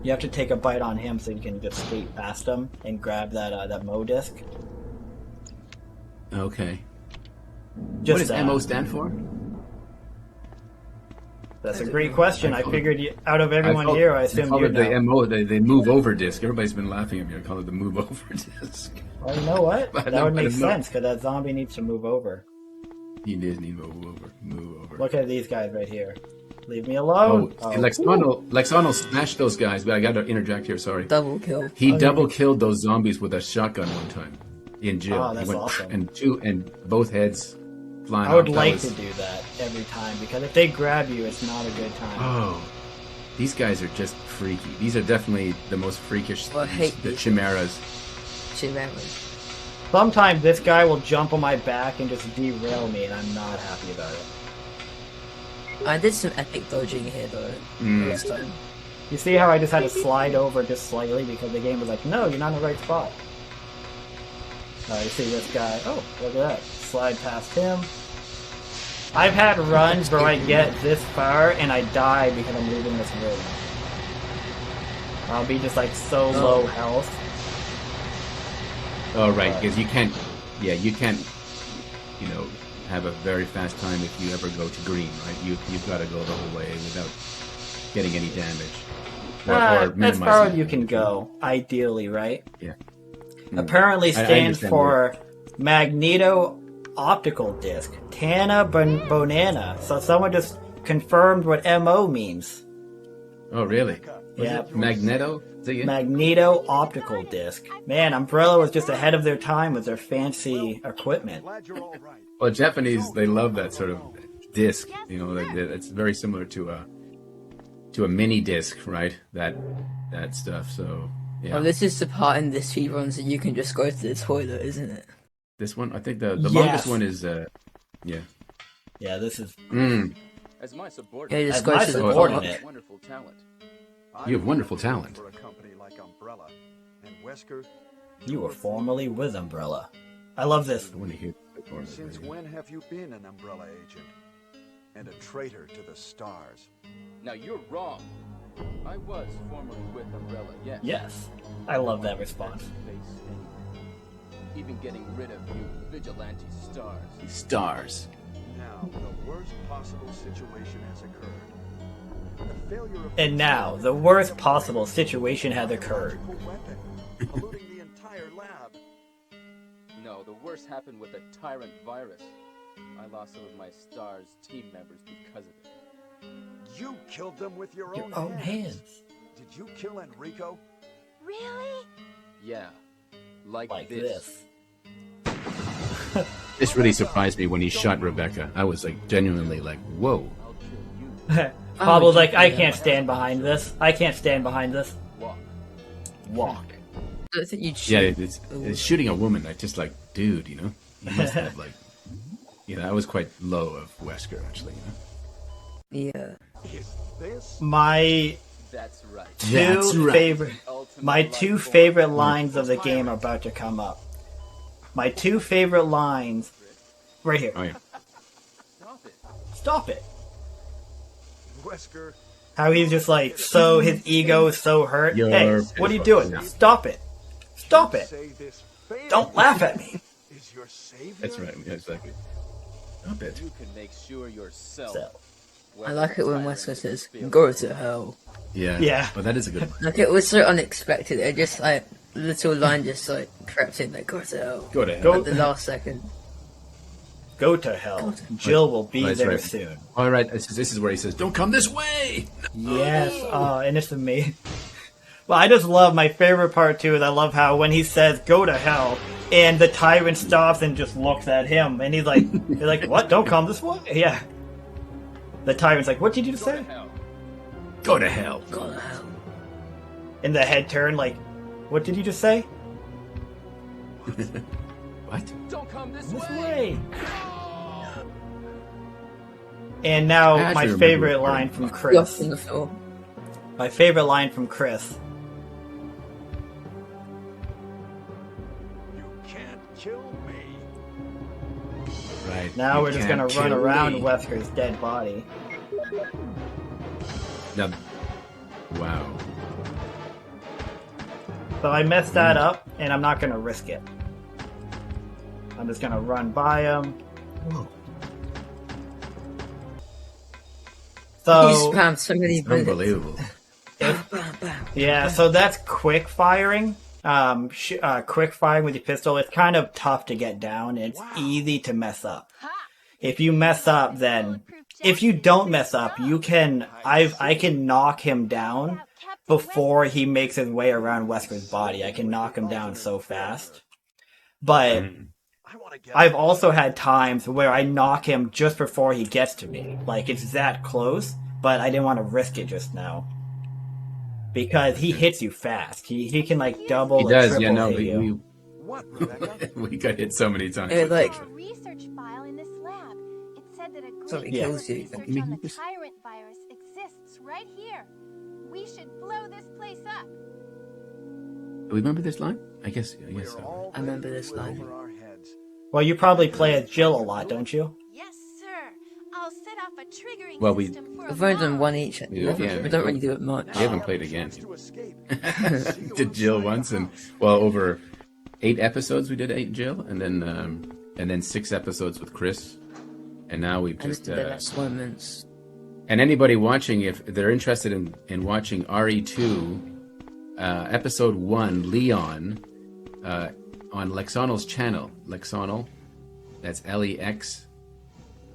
You have to take a bite on him so you can just skate past him and grab that Mo disc. Okay. Just, what does MO stand for? That's a great question. I figured out of everyone here, I assumed call you it know. the MO, they move over disc. Everybody's been laughing at me. I call it the move over disc. Well, you know what? But That would I make don't know. sense because that zombie needs to move over. He does need move over. Move over. Look at these guys right here. Leave me alone. Oh, Lexonal smashed those guys, but I got to interject here. Sorry. Double kill. He double killed those zombies with a shotgun one time in jail. Oh, that's he went awesome. and both heads flying. I would off. like to do that every time because if they grab you, it's not a good time. Oh, these guys are just freaky. These are definitely the most freakish. Well, I hate the these. chimeras. Chimeras. Sometimes this guy will jump on my back and just derail me, and I'm not happy about it. I did some epic dodging here though. This time. You see how I just had to slide over just slightly because the game was like, no, you're not in the right spot. You see this guy. Oh, look at that. Slide past him. I've had runs where I get this far and I die because I'm leaving this room. I'll be just like so low health. Oh, right, because you can't. Yeah, you can't. You know, have a very fast time if you ever go to green, right? You've got to go the whole way without getting any damage. As minimizing far as it. you can go, ideally, right? Yeah. Apparently I stands understand for Magneto Optical Disc. Tana Bonana. So someone just confirmed what MO means. Oh, really? Yeah. Magneto? Is it you? Magneto Optical Disc. Man, Umbrella was just ahead of their time with their fancy equipment. Well, Japanese, they love that sort of disc. You know, it's very similar to a mini disc, right? That stuff. So yeah. Oh, this is the part in this speedrun that you can just go to the toilet, isn't it? This one, I think the Yes. longest one is yeah. Yeah, this is As my Yeah, subordinate, just as go my to the subordinate. wonderful talent. You have wonderful talent. For a company like Umbrella and Wesker. You were formerly with Umbrella. I love this. I want to hear that more. Since when have you been an Umbrella agent? And a traitor to the stars? Now you're wrong. I was formerly with Umbrella, yes. Yes. I love that response. Face anything. Even getting rid of you vigilante stars. Stars. Now, the worst possible situation has occurred. The failure of And now, the worst possible situation has occurred. weapon, polluting the entire lab. No, the worst happened with the tyrant virus. I lost some of my stars team members because of it. You killed them with your Your own own hands. hands. Did you kill Enrico? Really? Yeah. Like Like this. this. This really surprised me when he shot Rebecca. I was like genuinely like, whoa. I'll kill you. Pablo's like, I can't stand behind this. I can't stand behind this. Walk. Walk. I don't think you'd Yeah, shoot. it's shooting a woman. I just like, dude, you know, you must have like, you know, I was quite low of Wesker actually. You know? Yeah. Is this? My That's right. That's two right. favorite Ultimate my life two form. favorite lines of the game are about to come up. My two favorite lines right here. Oh yeah. Stop it. Stop it. Wesker, How he's just like so his ego is so hurt. You're Hey, what are you pitiful. doing? Yeah. Stop it. Stop it. say this failure Don't laugh at me. is your savior? That's right. Yeah, exactly. Stop it. You can make sure yourself. So, I like it when Wesker says, "Go to hell." Yeah. Yeah. Well, that is a good one. Like it was so unexpected. It just like little line just like crept in like, "Go to hell." Go to hell. Go- At the last second. go to hell. Jill will be That's there right. soon. All right. This is where he says, "Don't come this way." Yes, and it's amazing. Well, I just love my favorite part too. Is I love how when he says "go to hell," and the tyrant stops and just looks at him, and he's like, "You're like, what? Don't come this way." Yeah. The tyrant's like, "What did you just say?" Hell. Go to hell. Go to hell. And the head turn like, "What did you just say?" What? Don't come this This way. way. And I now actually my remember favorite recording line from that. Off Chris. on the floor. My favorite line from Chris. You can't kill me. Right. Now you we're just can't gonna run kill around me. Wesker's dead body. Now, wow. So I messed that up, and I'm not gonna risk it. I'm just gonna run by him. He So spammed so many bullets. Unbelievable. Bam, bam, bam. yeah, so that's quick firing. Quick firing with your pistol. It's kind of tough to get down. And it's easy to mess up. If you mess up, then if you don't mess up, you can. I can knock him down before he makes his way around Wesker's body. I can knock him down so fast. But I want to get. I've also had times where I knock him just before he gets to me. Like, it's that close, but I didn't want to risk it just now. Because he hits you fast. He can, like, double He or does, triple yeah, no, hit you. What, Rebecca? we got hit so many times. It like A research file in this lab. It said that a great Something deal kills of you. research You on the just- tyrant virus exists right here. We should blow this place up. Do we remember this line? I guess We're so. all I remember ready this to line. over our heads. Well, you probably play as Jill a lot, don't you? Yes, sir. I'll set off a triggering Well, we- system for a we've only done bomb. one each. Yeah, yeah. We don't really do it much. We haven't played again. To escape. Did Jill once, and well, over 8 episodes we did 8 Jill, and then 6 episodes with Chris, and now we've And just the last moments. and anybody watching, if they're interested in watching RE2 episode 1 Leon on Lexonal's channel, Lexonal, that's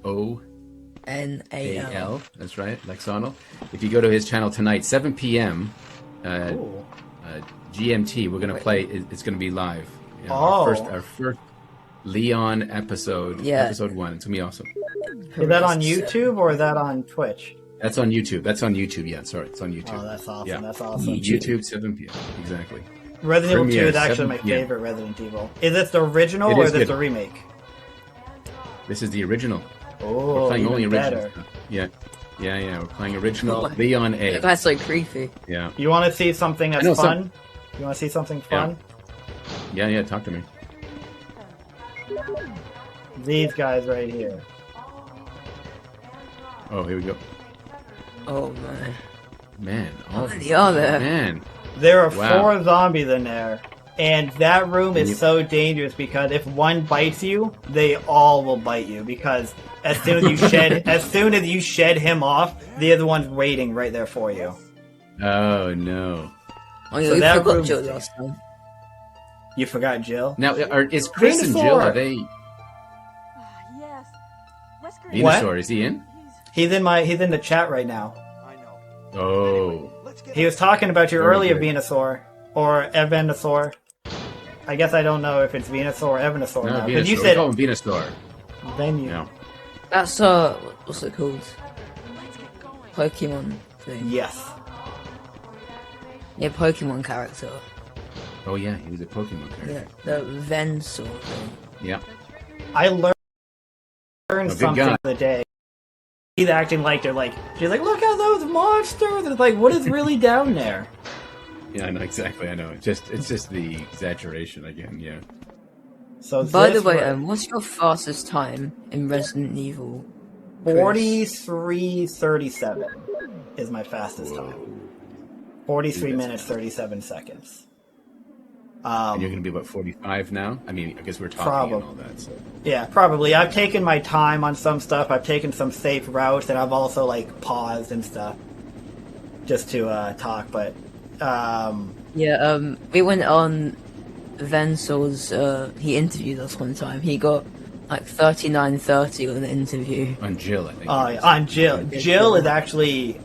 LEXONAL. NAL. That's right, Lexonal. If you go to his channel tonight, 7 p.m. Ooh. GMT, we're gonna play. It's gonna be live. You know, Oh. our first Leon episode. Yeah. Episode 1. It's gonna be awesome. Is that on YouTube or is that on Twitch? That's on YouTube. That's on YouTube. Yeah, sorry, it's on YouTube. Oh, that's awesome. Yeah. That's awesome. YouTube 7 p.m. Exactly. Resident Evil 2 Premiere, is actually 7 my p.m. favorite Resident Evil. Is this the original It or is is this good. the remake? This is the original. We're Oh, playing only even original better. stuff. Yeah. We're playing original Oh my- Leon A. That's so creepy. Yeah. You want to see something that's know fun? You want to see something fun? Yeah. Talk to me. These guys right here. Oh, here we go. Oh man. Man. How many are there? Man. There are Wow. 4 zombies in there. And that room And is so dangerous because if one bites you, they all will bite you because as soon as you shed him off, the other one's waiting right there for you. Oh no. Oh yeah, So we that forgot room- Jill last time. You forgot Jill? Now, is Chris and Jill, Venusaur. are they Yes. Wesker Venusaur? Is he in? He's in the chat right now. I know. Oh. Let's get He was talking about you Very earlier, good. Venusaur or Evanusaur. I guess I don't know if it's Venusaur or Evanusaur No, now. Venusaur. But you We said call him Venusaur. then you Yeah. That's what's it called? Let's get going. Pokemon thing. yes. Yeah, Pokemon character. Oh yeah, he was a Pokemon character. Yeah, the Venusaur thing. Yeah. I learned good something guy. the day. He's acting like she's like, look at those monsters. It's like, what is really down there? Yeah, I know exactly. I know. It's just the exaggeration again. Yeah. So By the this way, was what's your fastest time in Resident Evil? Chris? 43:37 is my fastest time. 43 Dude, minutes 37 seconds. And you're gonna be about 45 now. I mean, I guess we're talking Probably. and all that. So. Yeah, probably. I've taken my time on some stuff. I've taken some safe routes, and I've also like paused and stuff just to talk. But Yeah, we went on Vensor's, he interviewed us one time. He got like 39:30 on the interview. On Jill, I think. on Jill, Jill is actually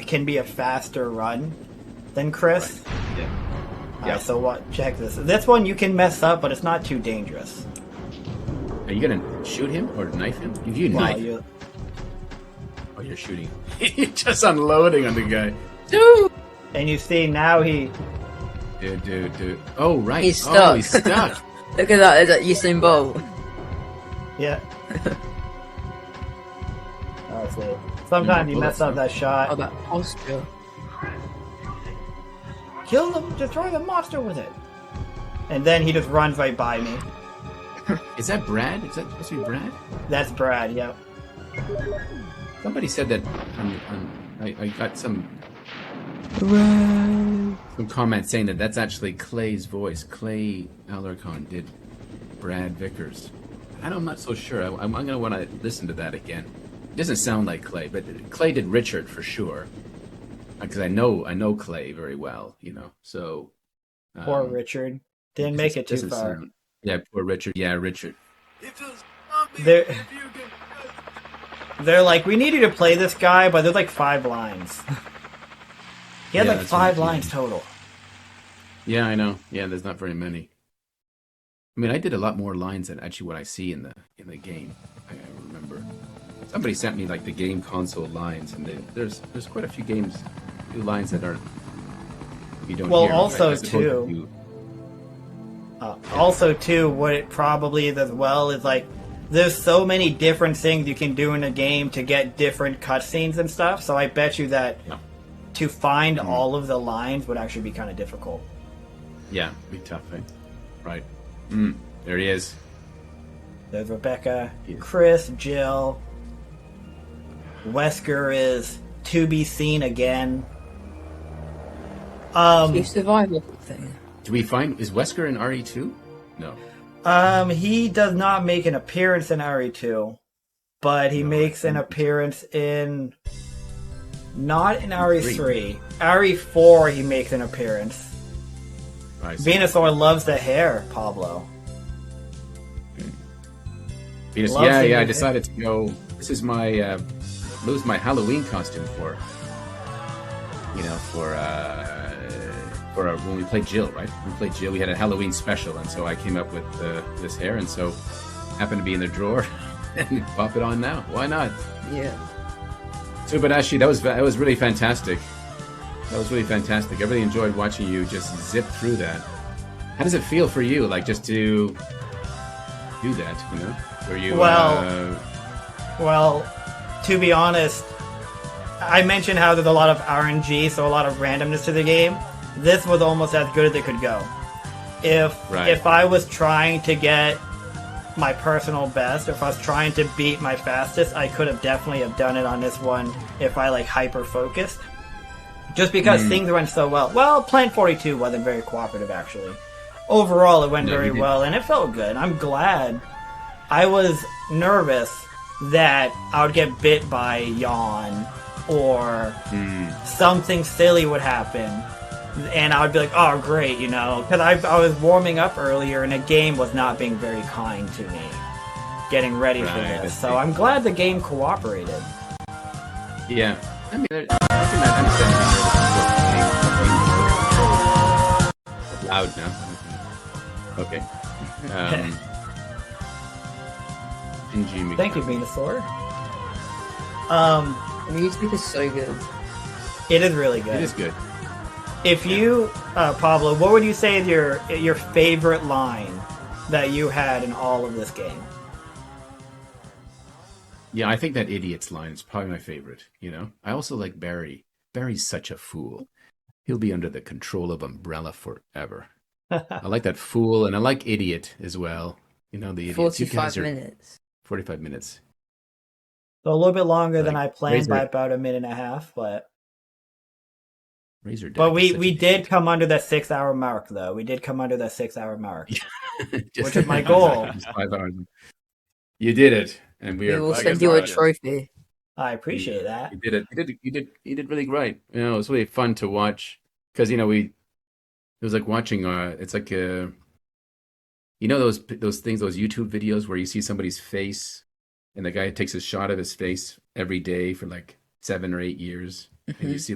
can be a faster run than Chris. Yeah. Alright, so what? Check this. This one you can mess up, but it's not too dangerous. Are you gonna shoot him or knife him? If you Well, knife, you, oh, you're shooting. You're just unloading on the guy. and you see now he. Dude. Oh right. He's Oh, stuck. he's stuck. Look at that, is that Usain Bolt? Yeah. Oh, sweet. Sometimes you mess up that Oh, shot. that posture. Kill them, destroy the monster with it. And then he just runs right by me. Is that Brad? Is that supposed to be Brad? That's Brad, yep. Somebody said that I got some comment saying that that's actually Clay's voice. Clay Alarcon did Brad Vickers. I'm not so sure. I'm going to want to listen to that again. It doesn't sound like Clay, but Clay did Richard for sure. Because I know Clay very well, you know. So Poor Richard. Didn't make it too far. Yeah, poor Richard. Yeah, Richard. They're like, we need you to play this guy, but there's like 5 lines. He had like 5 lines total. Yeah, I know. Yeah, there's not very many. I mean, I did a lot more lines than actually what I see in the game. I remember somebody sent me like the game console lines, and there's quite a few lines that aren't. You don't. Well, hear, also right? too. Also too, what it probably is as well is like there's so many different things you can do in a game to get different cutscenes and stuff. So I bet you that to find all of the lines would actually be kind of difficult. Yeah, be tough, eh? Right. There he is. There's Rebecca, Chris, Jill. Wesker is to be seen again. Survival thing. Do we find is Wesker in RE2? No. He does not make an appearance in RE2, but he makes an appearance in not in RE3. RE4 he makes an appearance. Venusaur loves the hair, Pablo. Venus, I decided to go. This is my lose my Halloween costume for when we played Jill, right? When we played Jill, we had a Halloween special, and so I came up with this hair, and so happened to be in the drawer, and pop it on now. Why not? Yeah. So, but actually, that was really fantastic. That was really fantastic. I really enjoyed watching you just zip through that. How does it feel for you, like just to do that? You know, where you well, to be honest, I mentioned how there's a lot of RNG, so a lot of randomness to the game. This was almost as good as it could go. If I was trying to get my personal best, if I was trying to beat my fastest, I could have definitely have done it on this one if I like hyper focused. Just because things went so well. Well, Plant 42 wasn't very cooperative actually. Overall, it went very well, and it felt good. I'm glad. I was nervous that I would get bit by Yawn or something silly would happen. And I would be like, oh, great, you know, because I was warming up earlier and the game was not being very kind to me, getting ready for this. So I'm glad the game cooperated. Yeah. I mean, I can understand loud now. Okay. Thank you, Venusaur. The music is so good. It is really good. It is good. If you, Pablo, what would you say is your favorite line that you had in all of this game? Yeah, I think that idiot's line is probably my favorite, you know? I also like Barry. Barry's such a fool. He'll be under the control of Umbrella forever. I like that fool, and I like idiot as well. You know, the idiots. 45 minutes. 45 minutes. So a little bit longer than I planned by about a minute and a half, but... Razor but we did come under that 6-hour mark, though. We did come under that 6-hour mark, which is my goal. 5 hours. You did it, and we will send you a trophy. I appreciate that. You did it. You did really great. You know, it was really fun to watch because you know it was like watching. It's like you know those things, those YouTube videos where you see somebody's face, and the guy takes a shot of his face every day for like 7 or 8 years, and you see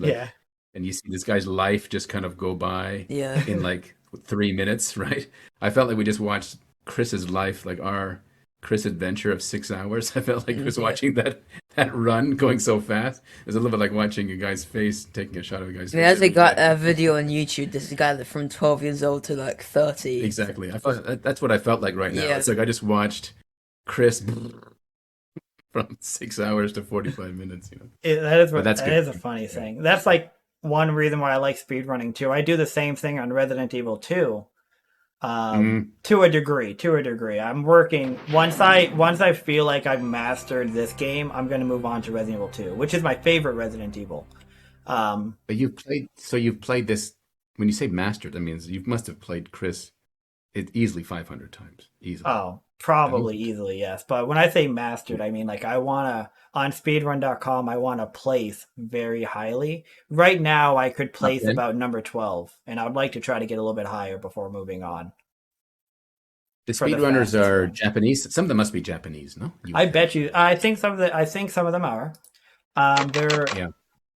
and you see this guy's life just kind of go by in like 3 minutes, right? I felt like we just watched Chris's life, like our Chris adventure of 6 hours. I felt like I was watching that run going so fast. It was a little bit like watching a guy's face, taking a shot of a guy's face. There's a video on YouTube. This guy that from 12 years old to like 30. Exactly. I thought that's what I felt like right now. It's like I just watched Chris from 6 hours to 45 minutes. You know, That is a funny thing. That's like one reason why I like speedrunning too. I do the same thing on Resident Evil 2. To a degree. I'm working once I feel like I've mastered this game, I'm going to move on to Resident Evil 2, which is my favorite Resident Evil. But you've played this. When you say mastered, that means you must have played Chris easily 500 times. Easily. Oh, probably easily, yes. But when I say mastered, I mean like I want to, on speedrun.com, I want to place very highly. Right now, I could place about number 12, and I would like to try to get a little bit higher before moving on. The speedrunners are Japanese. Some of them must be Japanese, no? I bet you. I think some of them are. They're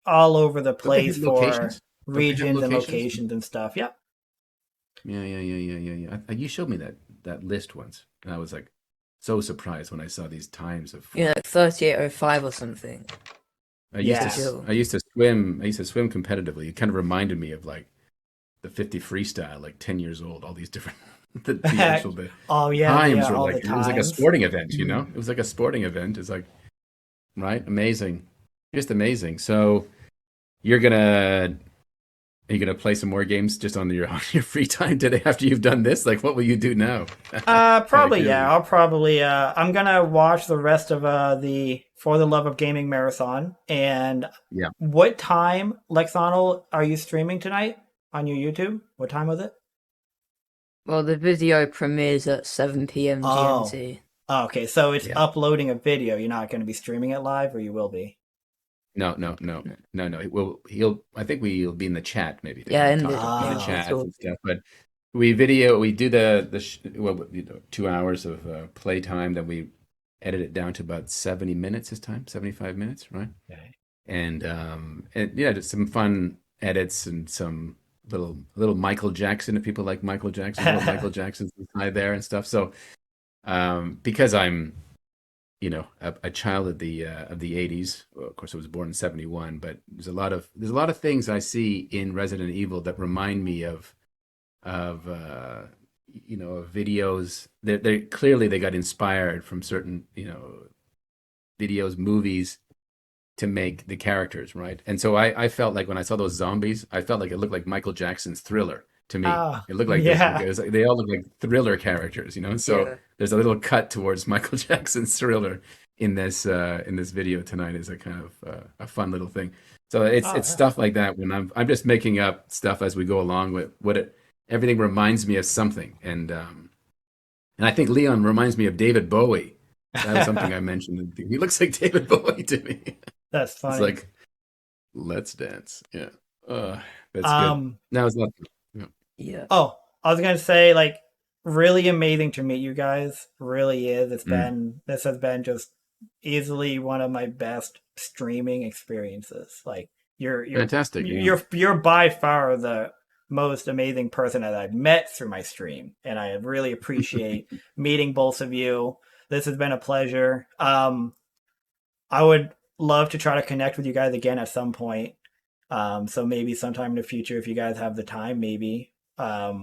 all over the place for regions and locations and stuff. Yep. Yeah. You showed me that list once, and I was like so surprised when I saw these times of like 38:05 or something. I used to swim competitively. It kind of reminded me of like the 50 freestyle, like 10 years old. All these different the actual times were like it was like a sporting event. You know, it was like a sporting event. It's like amazing, just amazing. So are you gonna play some more games just on your free time today after you've done this? Like, what will you do now? Probably I'll probably I'm gonna watch the rest of the For the Love of Gaming marathon. And what time, Lexonal, are you streaming tonight on your YouTube? What time was it? Well, the video premieres at 7 p.m. GMT. Oh, okay, so it's uploading a video. You're not going to be streaming it live, or you will be? No. I think we'll be in the chat maybe. In the chat and stuff. But we do the 2 hours of play time. Then we edit it down to about 70 minutes this time, 75 minutes, right? Okay. And just some fun edits and some little Michael Jackson, if people like Michael Jackson, little Michael Jackson's inside there and stuff. So because I'm a child of the 80s. Well, of course, I was born in 71, but there's a lot of things I see in Resident Evil that remind me of videos. They clearly they got inspired from certain videos, movies to make the characters, right? And so I felt like when I saw those zombies, I felt like it looked like Michael Jackson's Thriller. To me, it looked like they all look like Thriller characters, So there's a little cut towards Michael Jackson's Thriller in this video tonight. Is a kind of a fun little thing. So it's stuff like that when I'm just making up stuff as we go along with everything reminds me of something, and I think Leon reminds me of David Bowie. That was something I mentioned. He looks like David Bowie to me. That's funny. It's like Let's Dance. Yeah, that's good. Now it's not. Yeah. Oh, I was gonna say, like, really amazing to meet you guys. Really is. This has been just easily one of my best streaming experiences. Like, you're fantastic. You're by far the most amazing person that I've met through my stream, and I really appreciate meeting both of you. This has been a pleasure. I would love to try to connect with you guys again at some point. So maybe sometime in the future, if you guys have the time, maybe. I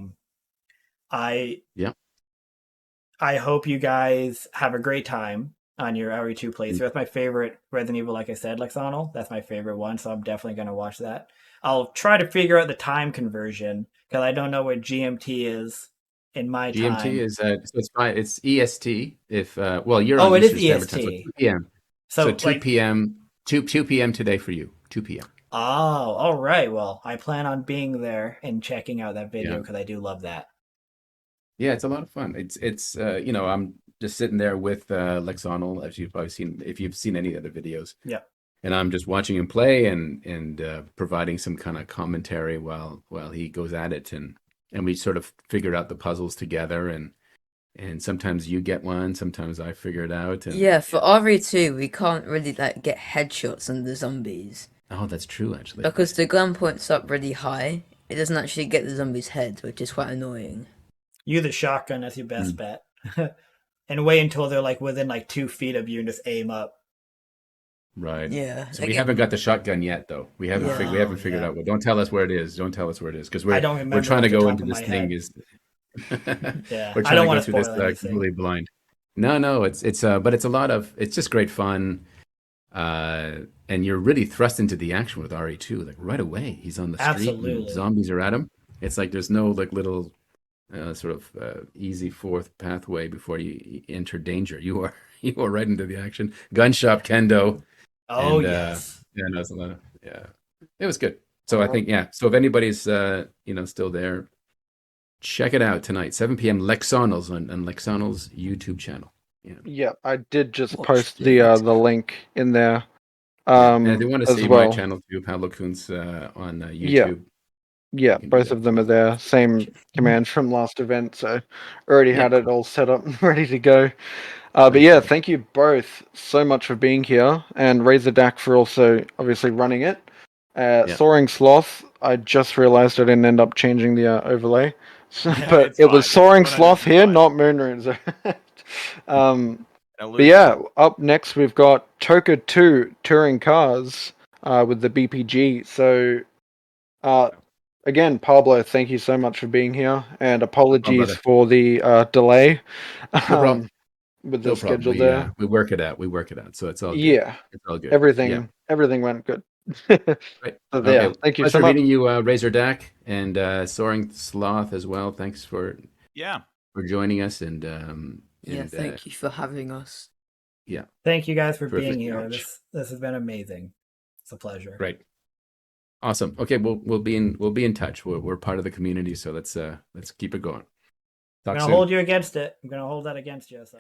hope you guys have a great time on your RE2 playthrough. That's my favorite Resident Evil, like I said, Lexonal. That's my favorite one, so I'm definitely going to watch that. I'll try to figure out the time conversion, because I don't know what GMT is in my time. GMT is it's EST. If you're on it is Eastern EST. Standard Time, so 2 p.m. So 2 p.m. 2 p.m. today for you. 2 p.m. Oh, all right. Well, I plan on being there and checking out that video because I do love that. Yeah, it's a lot of fun. It's I'm just sitting there with Lexonal, as you've probably seen if you've seen any other videos. Yeah. And I'm just watching him play and providing some kind of commentary while he goes at it, and we sort of figure out the puzzles together, and sometimes you get one, sometimes I figure it out. And, for RE2 we can't really get headshots on the zombies. Oh, that's true, actually. Because the gun point's up really high. It doesn't actually get the zombies' heads, which is quite annoying. Use a shotgun as your best bet. And wait until they're within 2 feet of you and just aim up. Right. Yeah. So we haven't got the shotgun yet, though. We haven't figured out. Well, don't tell us where it is. Because we're trying to go into this thing. We're trying to go through this completely blind. No, it's but it's a lot of it's just great fun. And you're really thrust into the action with RE2 like right away. He's on the street and Absolutely. zombies are at him. It's like there's no like little sort of easy fourth pathway before you enter danger. You are right into the action. Gun shop kendo. Oh And yes. yeah, no, it's a lot of, yeah. It was good. So I think so if anybody's still there, check it out tonight, 7 p.m. Lexonal's on Lexonal's YouTube channel. Yeah. Yeah, I did just Watch post the the link in there Yeah. And if you want to as see my well. channel too, Pablo Kuntz on Yeah. YouTube. Yeah, you can do both that. of them are there. Same command from last event, so already had it all set up and ready to go. But Very yeah, cool. thank you both so much for being here, and Razor Dak for also obviously running it. Yeah. Soaring Sloth, I just realized I didn't end up changing the overlay, but It's it was fine. Soaring 100% Sloth here, fine. not Moonrunes. An But yeah, illusion. up next we've got Toka 2 Touring Cars with the BPG. So, again, Pablo, thank you so much for being here, and apologies brother. for the delay No problem. with the No problem. schedule there. We work it out. We work it out. So it's all good. Yeah, It's all good. Yeah. everything went good. Right. So Okay. yeah, thank you so Pleasure much. meeting you, Razor Dak, and Soaring Sloth as well. Thanks for Yeah. joining us and thank you for having us. yeah. Thank you guys for Perfect. being here. This has been amazing. It's a pleasure. Great. Awesome. Okay, we'll be in touch. We're part of the community, so let's keep it going. I'm Talk gonna soon. hold you against it. I'm gonna hold that against you. So.